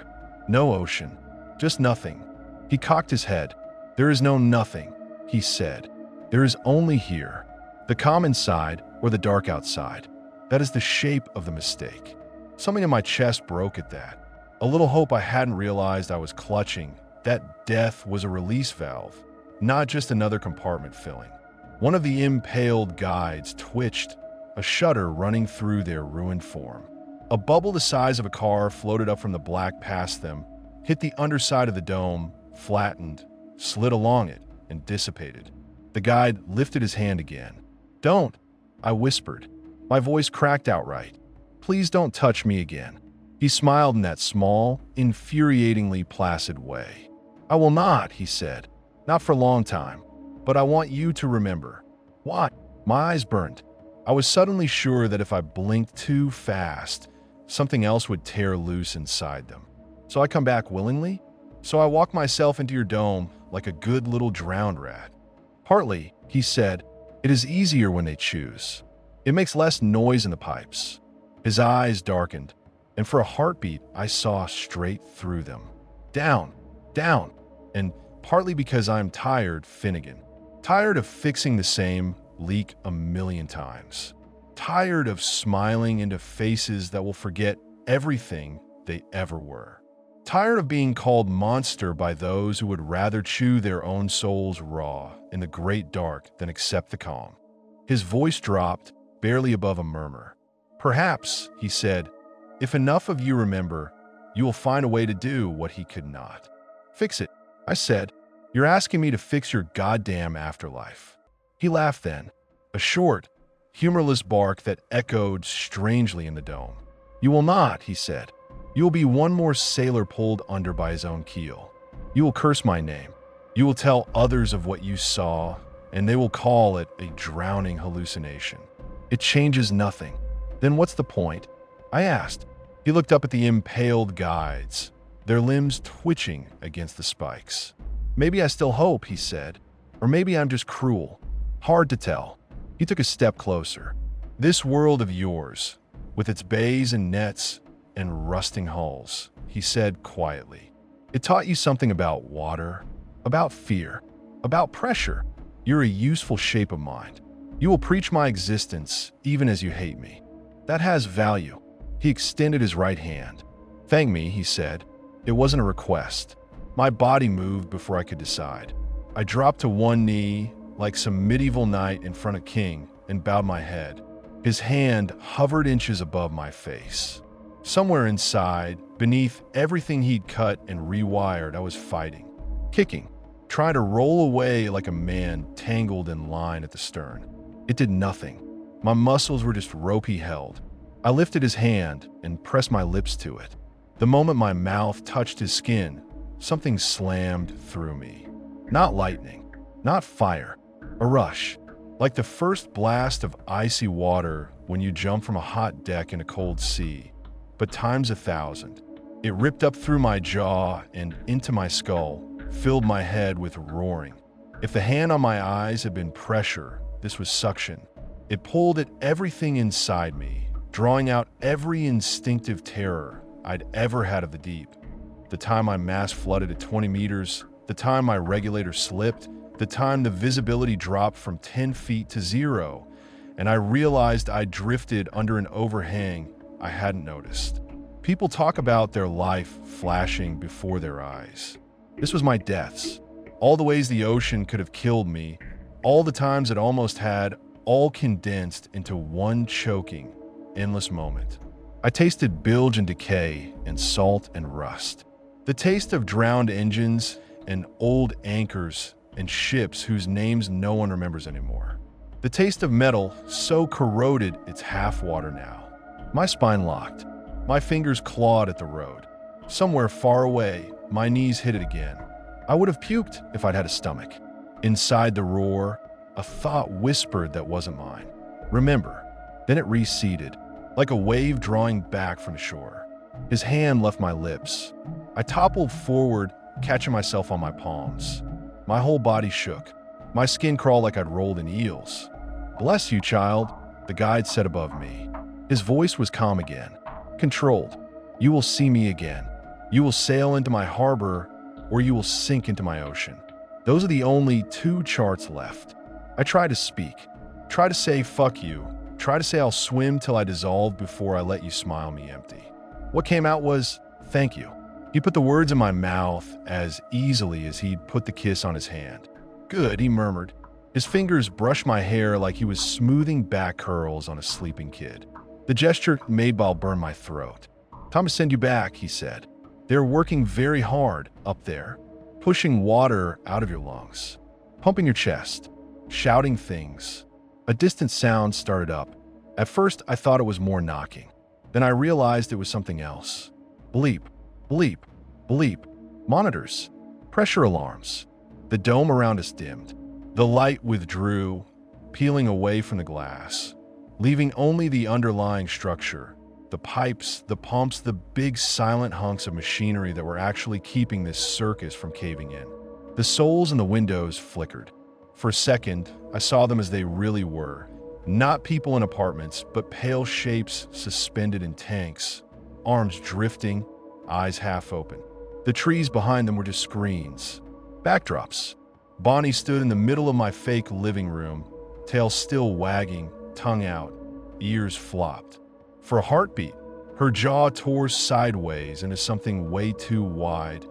no ocean, just nothing. He cocked his head. There is no nothing, he said. There is only here. The calm inside or the dark outside. That is the shape of the mistake. Something in my chest broke at that. A little hope I hadn't realized I was clutching. That death was a release valve, not just another compartment filling. One of the impaled guides twitched, a shudder running through their ruined form. A bubble the size of a car floated up from the black past them, hit the underside of the dome, flattened, slid along it, and dissipated. The guide lifted his hand again. "Don't," I whispered. My voice cracked outright. "Please don't touch me again." He smiled in that small, infuriatingly placid way. "I will not," he said. "Not for a long time. But I want you to remember." "Why?" My eyes burned. I was suddenly sure that if I blinked too fast, something else would tear loose inside them. "So I come back willingly? So I walk myself into your dome like a good little drowned rat?" "Partly," he said. "It is easier when they choose. It makes less noise in the pipes." His eyes darkened, and for a heartbeat I saw straight through them. "Down, down." And partly because I'm tired, Finnegan. Tired of fixing the same leak a million times. Tired of smiling into faces that will forget everything they ever were. Tired of being called monster by those who would rather chew their own souls raw in the great dark than accept the calm. His voice dropped, barely above a murmur. "Perhaps," he said, "if enough of you remember, you will find a way to do what he could not." "Fix it," I said. "You're asking me to fix your goddamn afterlife." He laughed then, a short, humorless bark that echoed strangely in the dome. "You will not," he said. "You will be one more sailor pulled under by his own keel. You will curse my name. You will tell others of what you saw, and they will call it a drowning hallucination. It changes nothing. Then what's the point?" I asked. He looked up at the impaled guides, their limbs twitching against the spikes. "Maybe I still hope," he said. "Or maybe I'm just cruel. Hard to tell." He took a step closer. "This world of yours, with its bays and nets and rusting hulls," he said quietly. "It taught you something about water, about fear, about pressure. You're a useful shape of mind. You will preach my existence even as you hate me. That has value." He extended his right hand. "Thank me," he said. It wasn't a request. My body moved before I could decide. I dropped to one knee, like some medieval knight in front of king, and bowed my head. His hand hovered inches above my face. Somewhere inside, beneath everything he'd cut and rewired, I was fighting, kicking, trying to roll away like a man tangled in line at the stern. It did nothing. My muscles were just rope he held. I lifted his hand and pressed my lips to it. The moment my mouth touched his skin, something slammed through me. Not lightning, not fire, a rush, like the first blast of icy water when you jump from a hot deck in a cold sea, but times 1,000. It ripped up through my jaw and into my skull, filled my head with roaring. If the hand on my eyes had been pressure, this was suction. It pulled at everything inside me, drawing out every instinctive terror I'd ever had of the deep. The time my mask flooded at 20 meters, the time my regulator slipped, the time the visibility dropped from 10 feet to 0, and I realized I drifted under an overhang I hadn't noticed. People talk about their life flashing before their eyes. This was my deaths. All the ways the ocean could have killed me, all the times it almost had, all condensed into one choking, endless moment. I tasted bilge and decay and salt and rust. The taste of drowned engines and old anchors and ships whose names no one remembers anymore. The taste of metal so corroded it's half water now. My spine locked. My fingers clawed at the road. Somewhere far away, my knees hit it again. I would have puked if I'd had a stomach. Inside the roar, a thought whispered that wasn't mine. Remember. Then it receded, like a wave drawing back from shore. His hand left my lips. I toppled forward, catching myself on my palms. My whole body shook. My skin crawled like I'd rolled in eels. "Bless you, child," the guide said above me. His voice was calm again, controlled. "You will see me again. You will sail into my harbor, or you will sink into my ocean. Those are the only two charts left." I tried to speak. Try to say fuck you. Try to say I'll swim till I dissolve before I let you smile me empty. What came out was, "Thank you." He put the words in my mouth as easily as he'd put the kiss on his hand. "Good," he murmured. His fingers brushed my hair like he was smoothing back curls on a sleeping kid. The gesture made Ball burn my throat. "Time to send you back," he said. They're working very hard up there, pushing water out of your lungs, pumping your chest, shouting things. A distant sound started up. At first, I thought it was more knocking. Then I realized it was something else. Bleep, bleep, bleep. Monitors, pressure alarms. The dome around us dimmed. The light withdrew, peeling away from the glass, leaving only the underlying structure. The pipes, the pumps, the big silent hunks of machinery that were actually keeping this circus from caving in. The soles in the windows flickered. For a second, I saw them as they really were. Not people in apartments, but pale shapes suspended in tanks, arms drifting, eyes half open. The trees behind them were just screens, backdrops. Bonnie stood in the middle of my fake living room, tail still wagging, tongue out, ears flopped. For a heartbeat, her jaw tore sideways into something way too wide,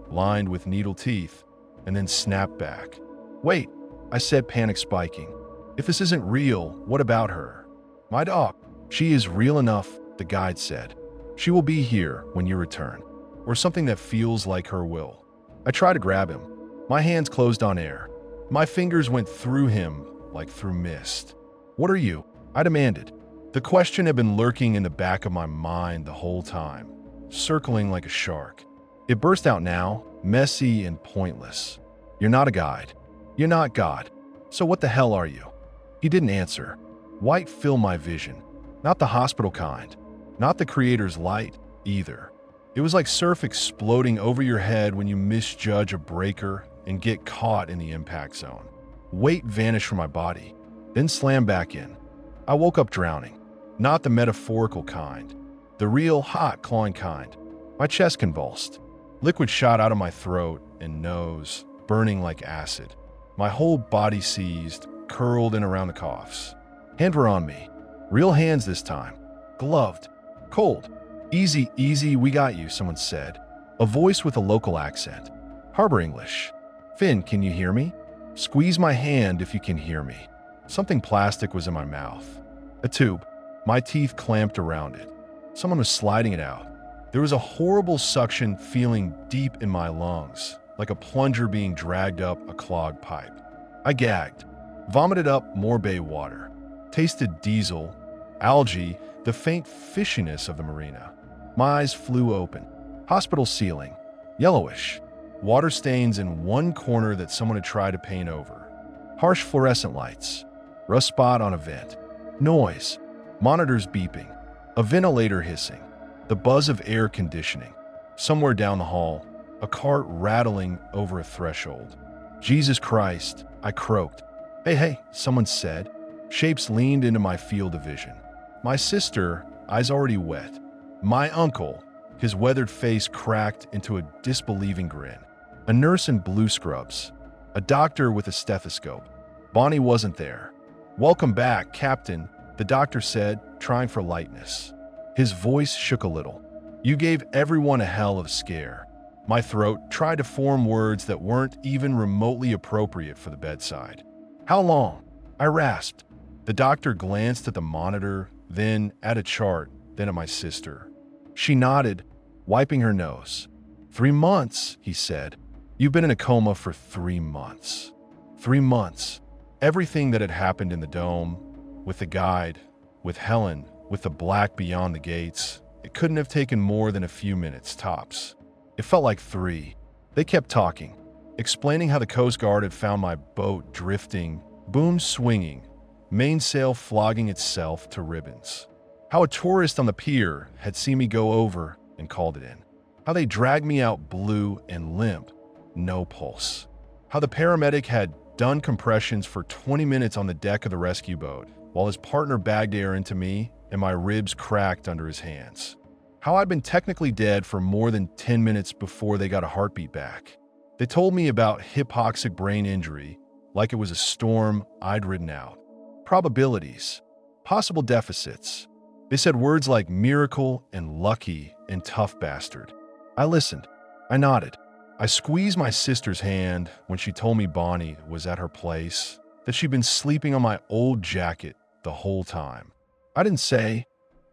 lined with needle teeth, and then snapped back. "Wait," I said, panic spiking. "If this isn't real, what about her?" "My dog. She is real enough," the guide said. "She will be here when you return." Or something that feels like her will. I tried to grab him. My hands closed on air. My fingers went through him like through mist. "What are you?" I demanded. The question had been lurking in the back of my mind the whole time, circling like a shark. It burst out now, messy and pointless. "You're not a guide. You're not God. So what the hell are you?" He didn't answer. White filled my vision. Not the hospital kind. Not the creator's light, either. It was like surf exploding over your head when you misjudge a breaker and get caught in the impact zone. Weight vanished from my body, then slammed back in. I woke up drowning. Not the metaphorical kind. The real, hot, clawing kind. My chest convulsed. Liquid shot out of my throat and nose, burning like acid. My whole body seized, curled in around the coughs. Hands were on me. Real hands this time. Gloved. Cold. "Easy, easy, we got you," someone said. A voice with a local accent. Harbor English. "Finn, can you hear me? Squeeze my hand if you can hear me." Something plastic was in my mouth. A tube. My teeth clamped around it. Someone was sliding it out. There was a horrible suction feeling deep in my lungs, like a plunger being dragged up a clogged pipe. I gagged, vomited up more bay water, tasted diesel, algae, the faint fishiness of the marina. My eyes flew open. Hospital ceiling, yellowish, water stains in one corner that someone had tried to paint over. Harsh fluorescent lights, rust spot on a vent, noise, monitors beeping, a ventilator hissing, the buzz of air conditioning. Somewhere down the hall, a cart rattling over a threshold. "Jesus Christ," I croaked. "Hey, hey," someone said. Shapes leaned into my field of vision. My sister, eyes already wet. My uncle, his weathered face cracked into a disbelieving grin. A nurse in blue scrubs. A doctor with a stethoscope. Bonnie wasn't there. "Welcome back, Captain," the doctor said, trying for lightness. His voice shook a little. "You gave everyone a hell of a scare." My throat tried to form words that weren't even remotely appropriate for the bedside. "How long?" I rasped. The doctor glanced at the monitor, then at a chart, then at my sister. She nodded, wiping her nose. 3 months, he said. "You've been in a coma for 3 months. 3 months. Everything that had happened in the dome, with the guide, with Helen, with the black beyond the gates, it couldn't have taken more than a few minutes, tops. It felt like 3. They kept talking, explaining how the Coast Guard had found my boat drifting, boom swinging, mainsail flogging itself to ribbons. How a tourist on the pier had seen me go over and called it in. How they dragged me out blue and limp, no pulse. How the paramedic had done compressions for 20 minutes on the deck of the rescue boat, while his partner bagged air into me and my ribs cracked under his hands. How I'd been technically dead for more than 10 minutes before they got a heartbeat back. They told me about hypoxic brain injury, like it was a storm I'd ridden out. Probabilities, possible deficits. They said words like miracle and lucky and tough bastard. I listened. I nodded. I squeezed my sister's hand when she told me Bonnie was at her place, that she'd been sleeping on my old jacket the whole time. I didn't say,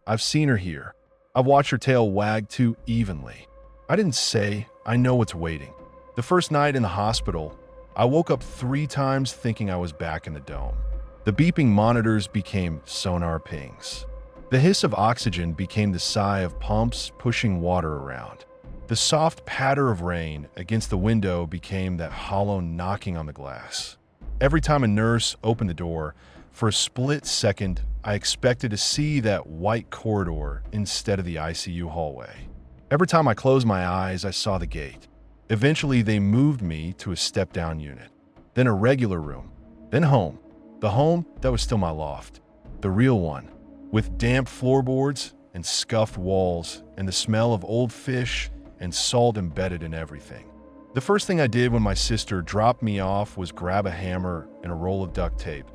"I've seen her here. I've watched her tail wag too evenly." I didn't say, I know what's waiting. The first night in the hospital, I woke up 3 times thinking I was back in the dome. The beeping monitors became sonar pings. The hiss of oxygen became the sigh of pumps pushing water around. The soft patter of rain against the window became that hollow knocking on the glass. Every time a nurse opened the door, for a split second, I expected to see that white corridor instead of the ICU hallway. Every time I closed my eyes, I saw the gate. Eventually, they moved me to a step-down unit, then a regular room, then home. The home that was still my loft, the real one, with damp floorboards and scuffed walls and the smell of old fish and salt embedded in everything. The first thing I did when my sister dropped me off was grab a hammer and a roll of duct tape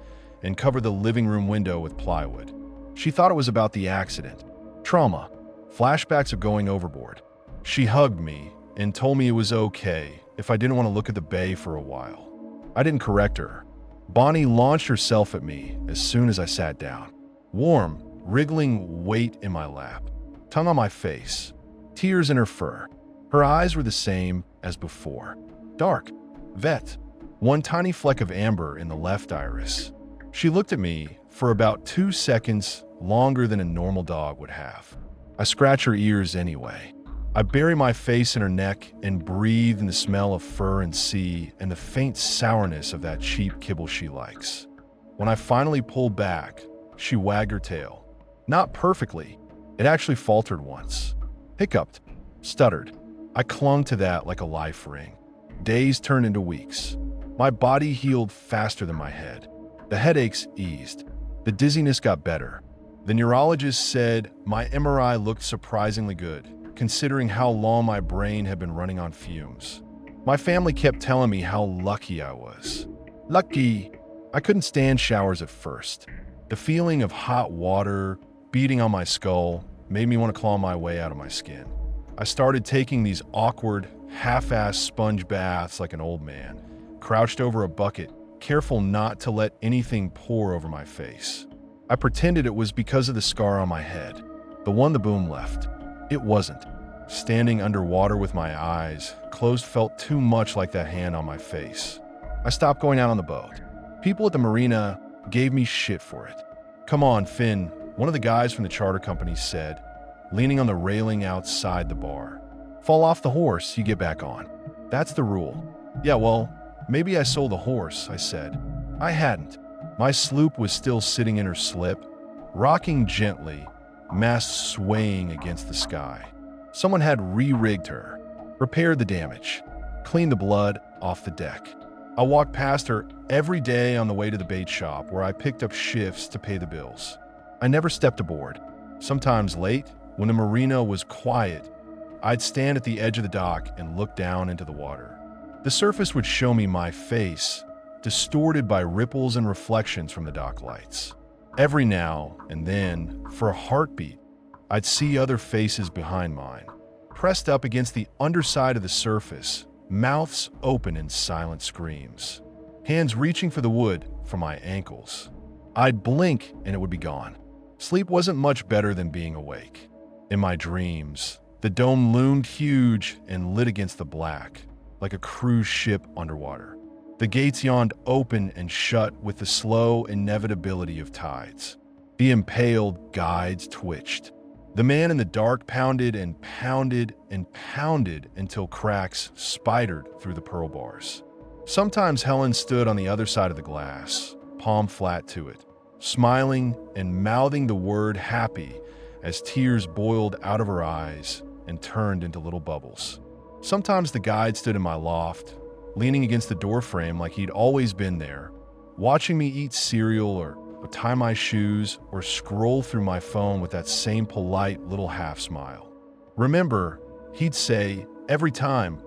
and cover the living room window with plywood. She thought it was about the accident, trauma, flashbacks of going overboard. She hugged me and told me it was okay if I didn't want to look at the bay for a while. I didn't correct her. Bonnie launched herself at me as soon as I sat down. Warm, wriggling weight in my lap, tongue on my face, tears in her fur. Her eyes were the same as before. Dark, vet, one tiny fleck of amber in the left iris. She looked at me for about 2 seconds longer than a normal dog would have. I scratch her ears anyway. I bury my face in her neck and breathe in the smell of fur and sea and the faint sourness of that cheap kibble she likes. When I finally pulled back, she wagged her tail. Not perfectly. It actually faltered once. Hiccuped. Stuttered. I clung to that like a life ring. Days turned into weeks. My body healed faster than my head. The headaches eased. The dizziness got better. The neurologist said my MRI looked surprisingly good, considering how long my brain had been running on fumes. My family kept telling me how lucky I was. Lucky! I couldn't stand showers at first. The feeling of hot water beating on my skull made me want to claw my way out of my skin. I started taking these awkward, half-assed sponge baths like an old man, crouched over a bucket, careful not to let anything pour over my face. I pretended it was because of the scar on my head, the one the boom left. It wasn't. Standing underwater with my eyes closed felt too much like that hand on my face. I stopped going out on the boat. People at the marina gave me shit for it. "Come on, Finn," one of the guys from the charter company said, leaning on the railing outside the bar. "Fall off the horse, you get back on. That's the rule." "Yeah, well, maybe I sold the horse," I said. I hadn't. My sloop was still sitting in her slip, rocking gently, masts swaying against the sky. Someone had re-rigged her, repaired the damage, cleaned the blood off the deck. I walked past her every day on the way to the bait shop where I picked up shifts to pay the bills. I never stepped aboard. Sometimes late, when the marina was quiet, I'd stand at the edge of the dock and look down into the water. The surface would show me my face, distorted by ripples and reflections from the dock lights. Every now and then, for a heartbeat, I'd see other faces behind mine, pressed up against the underside of the surface, mouths open in silent screams, hands reaching for the wood from my ankles. I'd blink and it would be gone. Sleep wasn't much better than being awake. In my dreams, the dome loomed huge and lit against the black, like a cruise ship underwater. The gates yawned open and shut with the slow inevitability of tides. The impaled guides twitched. The man in the dark pounded and pounded and pounded until cracks spidered through the pearl bars. Sometimes Helen stood on the other side of the glass, palm flat to it, smiling and mouthing the word happy as tears boiled out of her eyes and turned into little bubbles. Sometimes the guide stood in my loft, leaning against the doorframe like he'd always been there, watching me eat cereal or tie my shoes or scroll through my phone with that same polite little half smile. "Remember," he'd say every time,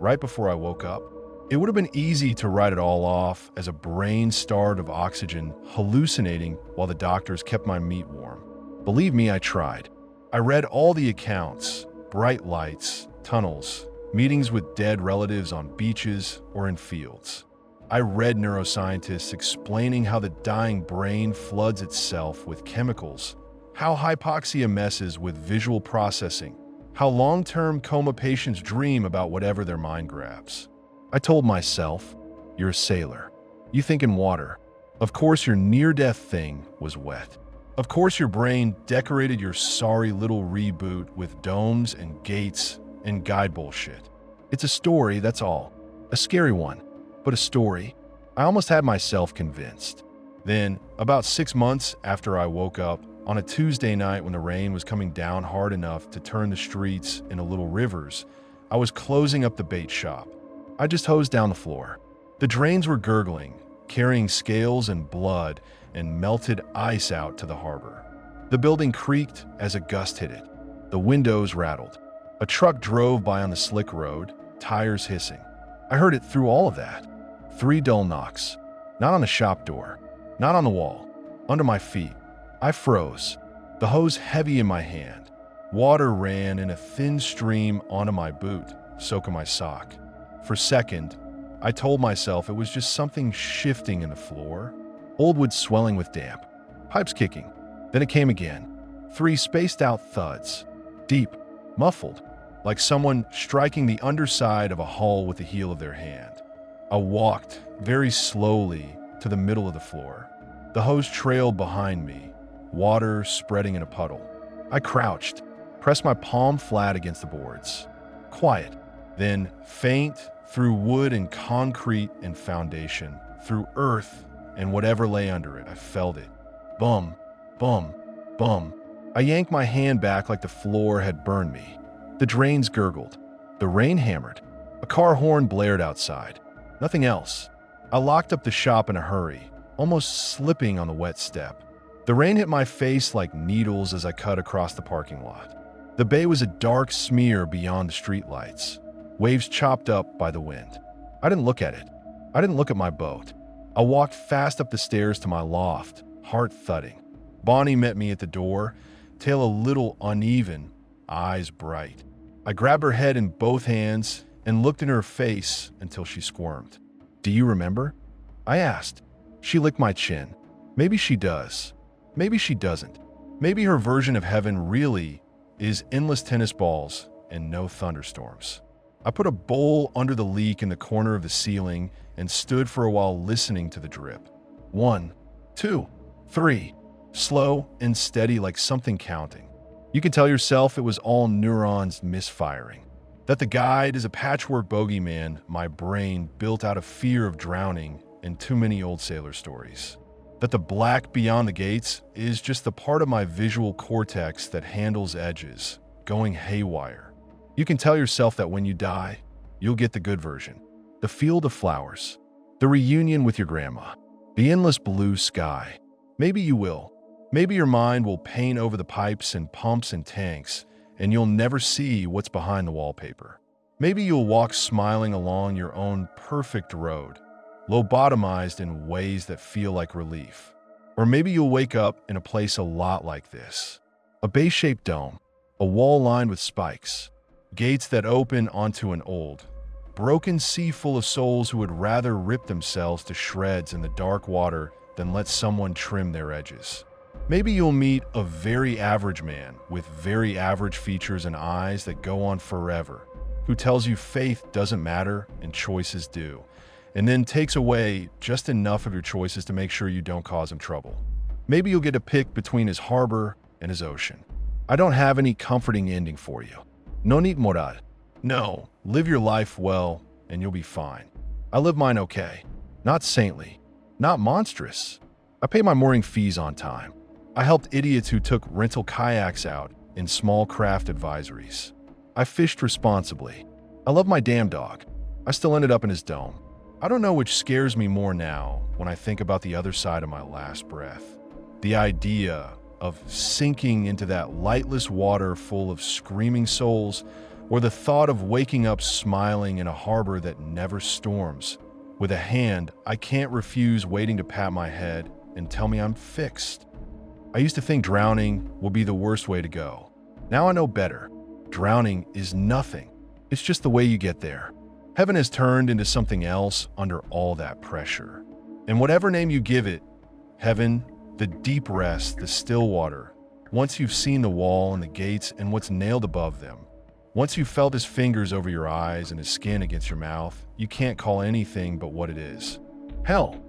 right before I woke up. It would have been easy to write it all off as a brain starved of oxygen, hallucinating while the doctors kept my meat warm. Believe me, I tried. I read all the accounts, bright lights, tunnels, meetings with dead relatives on beaches or in fields. I read neuroscientists explaining how the dying brain floods itself with chemicals, how hypoxia messes with visual processing, how long-term coma patients dream about whatever their mind grabs. I told myself, you're a sailor. You think in water. Of course your near-death thing was wet. Of course your brain decorated your sorry little reboot with domes and gates and guide bullshit. It's a story, that's all. A scary one, but a story. I almost had myself convinced. Then, about 6 months after I woke up, on a Tuesday night when the rain was coming down hard enough to turn the streets into little rivers, I was closing up the bait shop. I just hosed down the floor. The drains were gurgling, carrying scales and blood and melted ice out to the harbor. The building creaked as a gust hit it. The windows rattled. A truck drove by on the slick road, tires hissing. I heard it through all of that. 3 dull knocks. Not on the shop door. Not on the wall. Under my feet. I froze, the hose heavy in my hand. Water ran in a thin stream onto my boot, soaking my sock. For a second, I told myself it was just something shifting in the floor. Old wood swelling with damp. Pipes kicking. Then it came again. 3 spaced-out thuds. Deep, muffled, like someone striking the underside of a hull with the heel of their hand. I walked, very slowly, to the middle of the floor. The hose trailed behind me, water spreading in a puddle. I crouched, pressed my palm flat against the boards. Quiet, then faint through wood and concrete and foundation, through earth and whatever lay under it. I felt it. Bum, bum, bum. I yanked my hand back like the floor had burned me. The drains gurgled. The rain hammered. A car horn blared outside. Nothing else. I locked up the shop in a hurry, almost slipping on the wet step. The rain hit my face like needles as I cut across the parking lot. The bay was a dark smear beyond the streetlights, waves chopped up by the wind. I didn't look at it. I didn't look at my boat. I walked fast up the stairs to my loft, heart thudding. Bonnie met me at the door, tail a little uneven, eyes bright. I grabbed her head in both hands and looked in her face until she squirmed. "Do you remember?" I asked. She licked my chin. Maybe she does. Maybe she doesn't. Maybe her version of heaven really is endless tennis balls and no thunderstorms. I put a bowl under the leak in the corner of the ceiling and stood for a while listening to the drip. 1, 2, 3. Slow and steady like something counting. You can tell yourself it was all neurons misfiring. That the guide is a patchwork bogeyman my brain built out of fear of drowning and too many old sailor stories. That the black beyond the gates is just the part of my visual cortex that handles edges, going haywire. You can tell yourself that when you die, you'll get the good version. The field of flowers. The reunion with your grandma. The endless blue sky. Maybe you will. Maybe your mind will paint over the pipes and pumps and tanks, and you'll never see what's behind the wallpaper. Maybe you'll walk smiling along your own perfect road, lobotomized in ways that feel like relief. Or maybe you'll wake up in a place a lot like this. A bay-shaped dome, a wall lined with spikes, gates that open onto an old, broken sea full of souls who would rather rip themselves to shreds in the dark water than let someone trim their edges. Maybe you'll meet a very average man with very average features and eyes that go on forever, who tells you faith doesn't matter and choices do, and then takes away just enough of your choices to make sure you don't cause him trouble. Maybe you'll get to pick between his harbor and his ocean. I don't have any comforting ending for you. No need moral. No, live your life well and you'll be fine. I live mine okay. Not saintly. Not monstrous. I pay my mooring fees on time. I helped idiots who took rental kayaks out in small craft advisories. I fished responsibly. I love my damn dog. I still ended up in his dome. I don't know which scares me more now when I think about the other side of my last breath. The idea of sinking into that lightless water full of screaming souls, or the thought of waking up smiling in a harbor that never storms, with a hand I can't refuse waiting to pat my head and tell me I'm fixed. I used to think drowning would be the worst way to go. Now I know better. Drowning is nothing. It's just the way you get there. Heaven has turned into something else under all that pressure. And whatever name you give it, heaven, the deep rest, the still water, once you've seen the wall and the gates and what's nailed above them, Once you've felt his fingers over your eyes and his skin against your mouth, you can't call anything but what it is. Hell,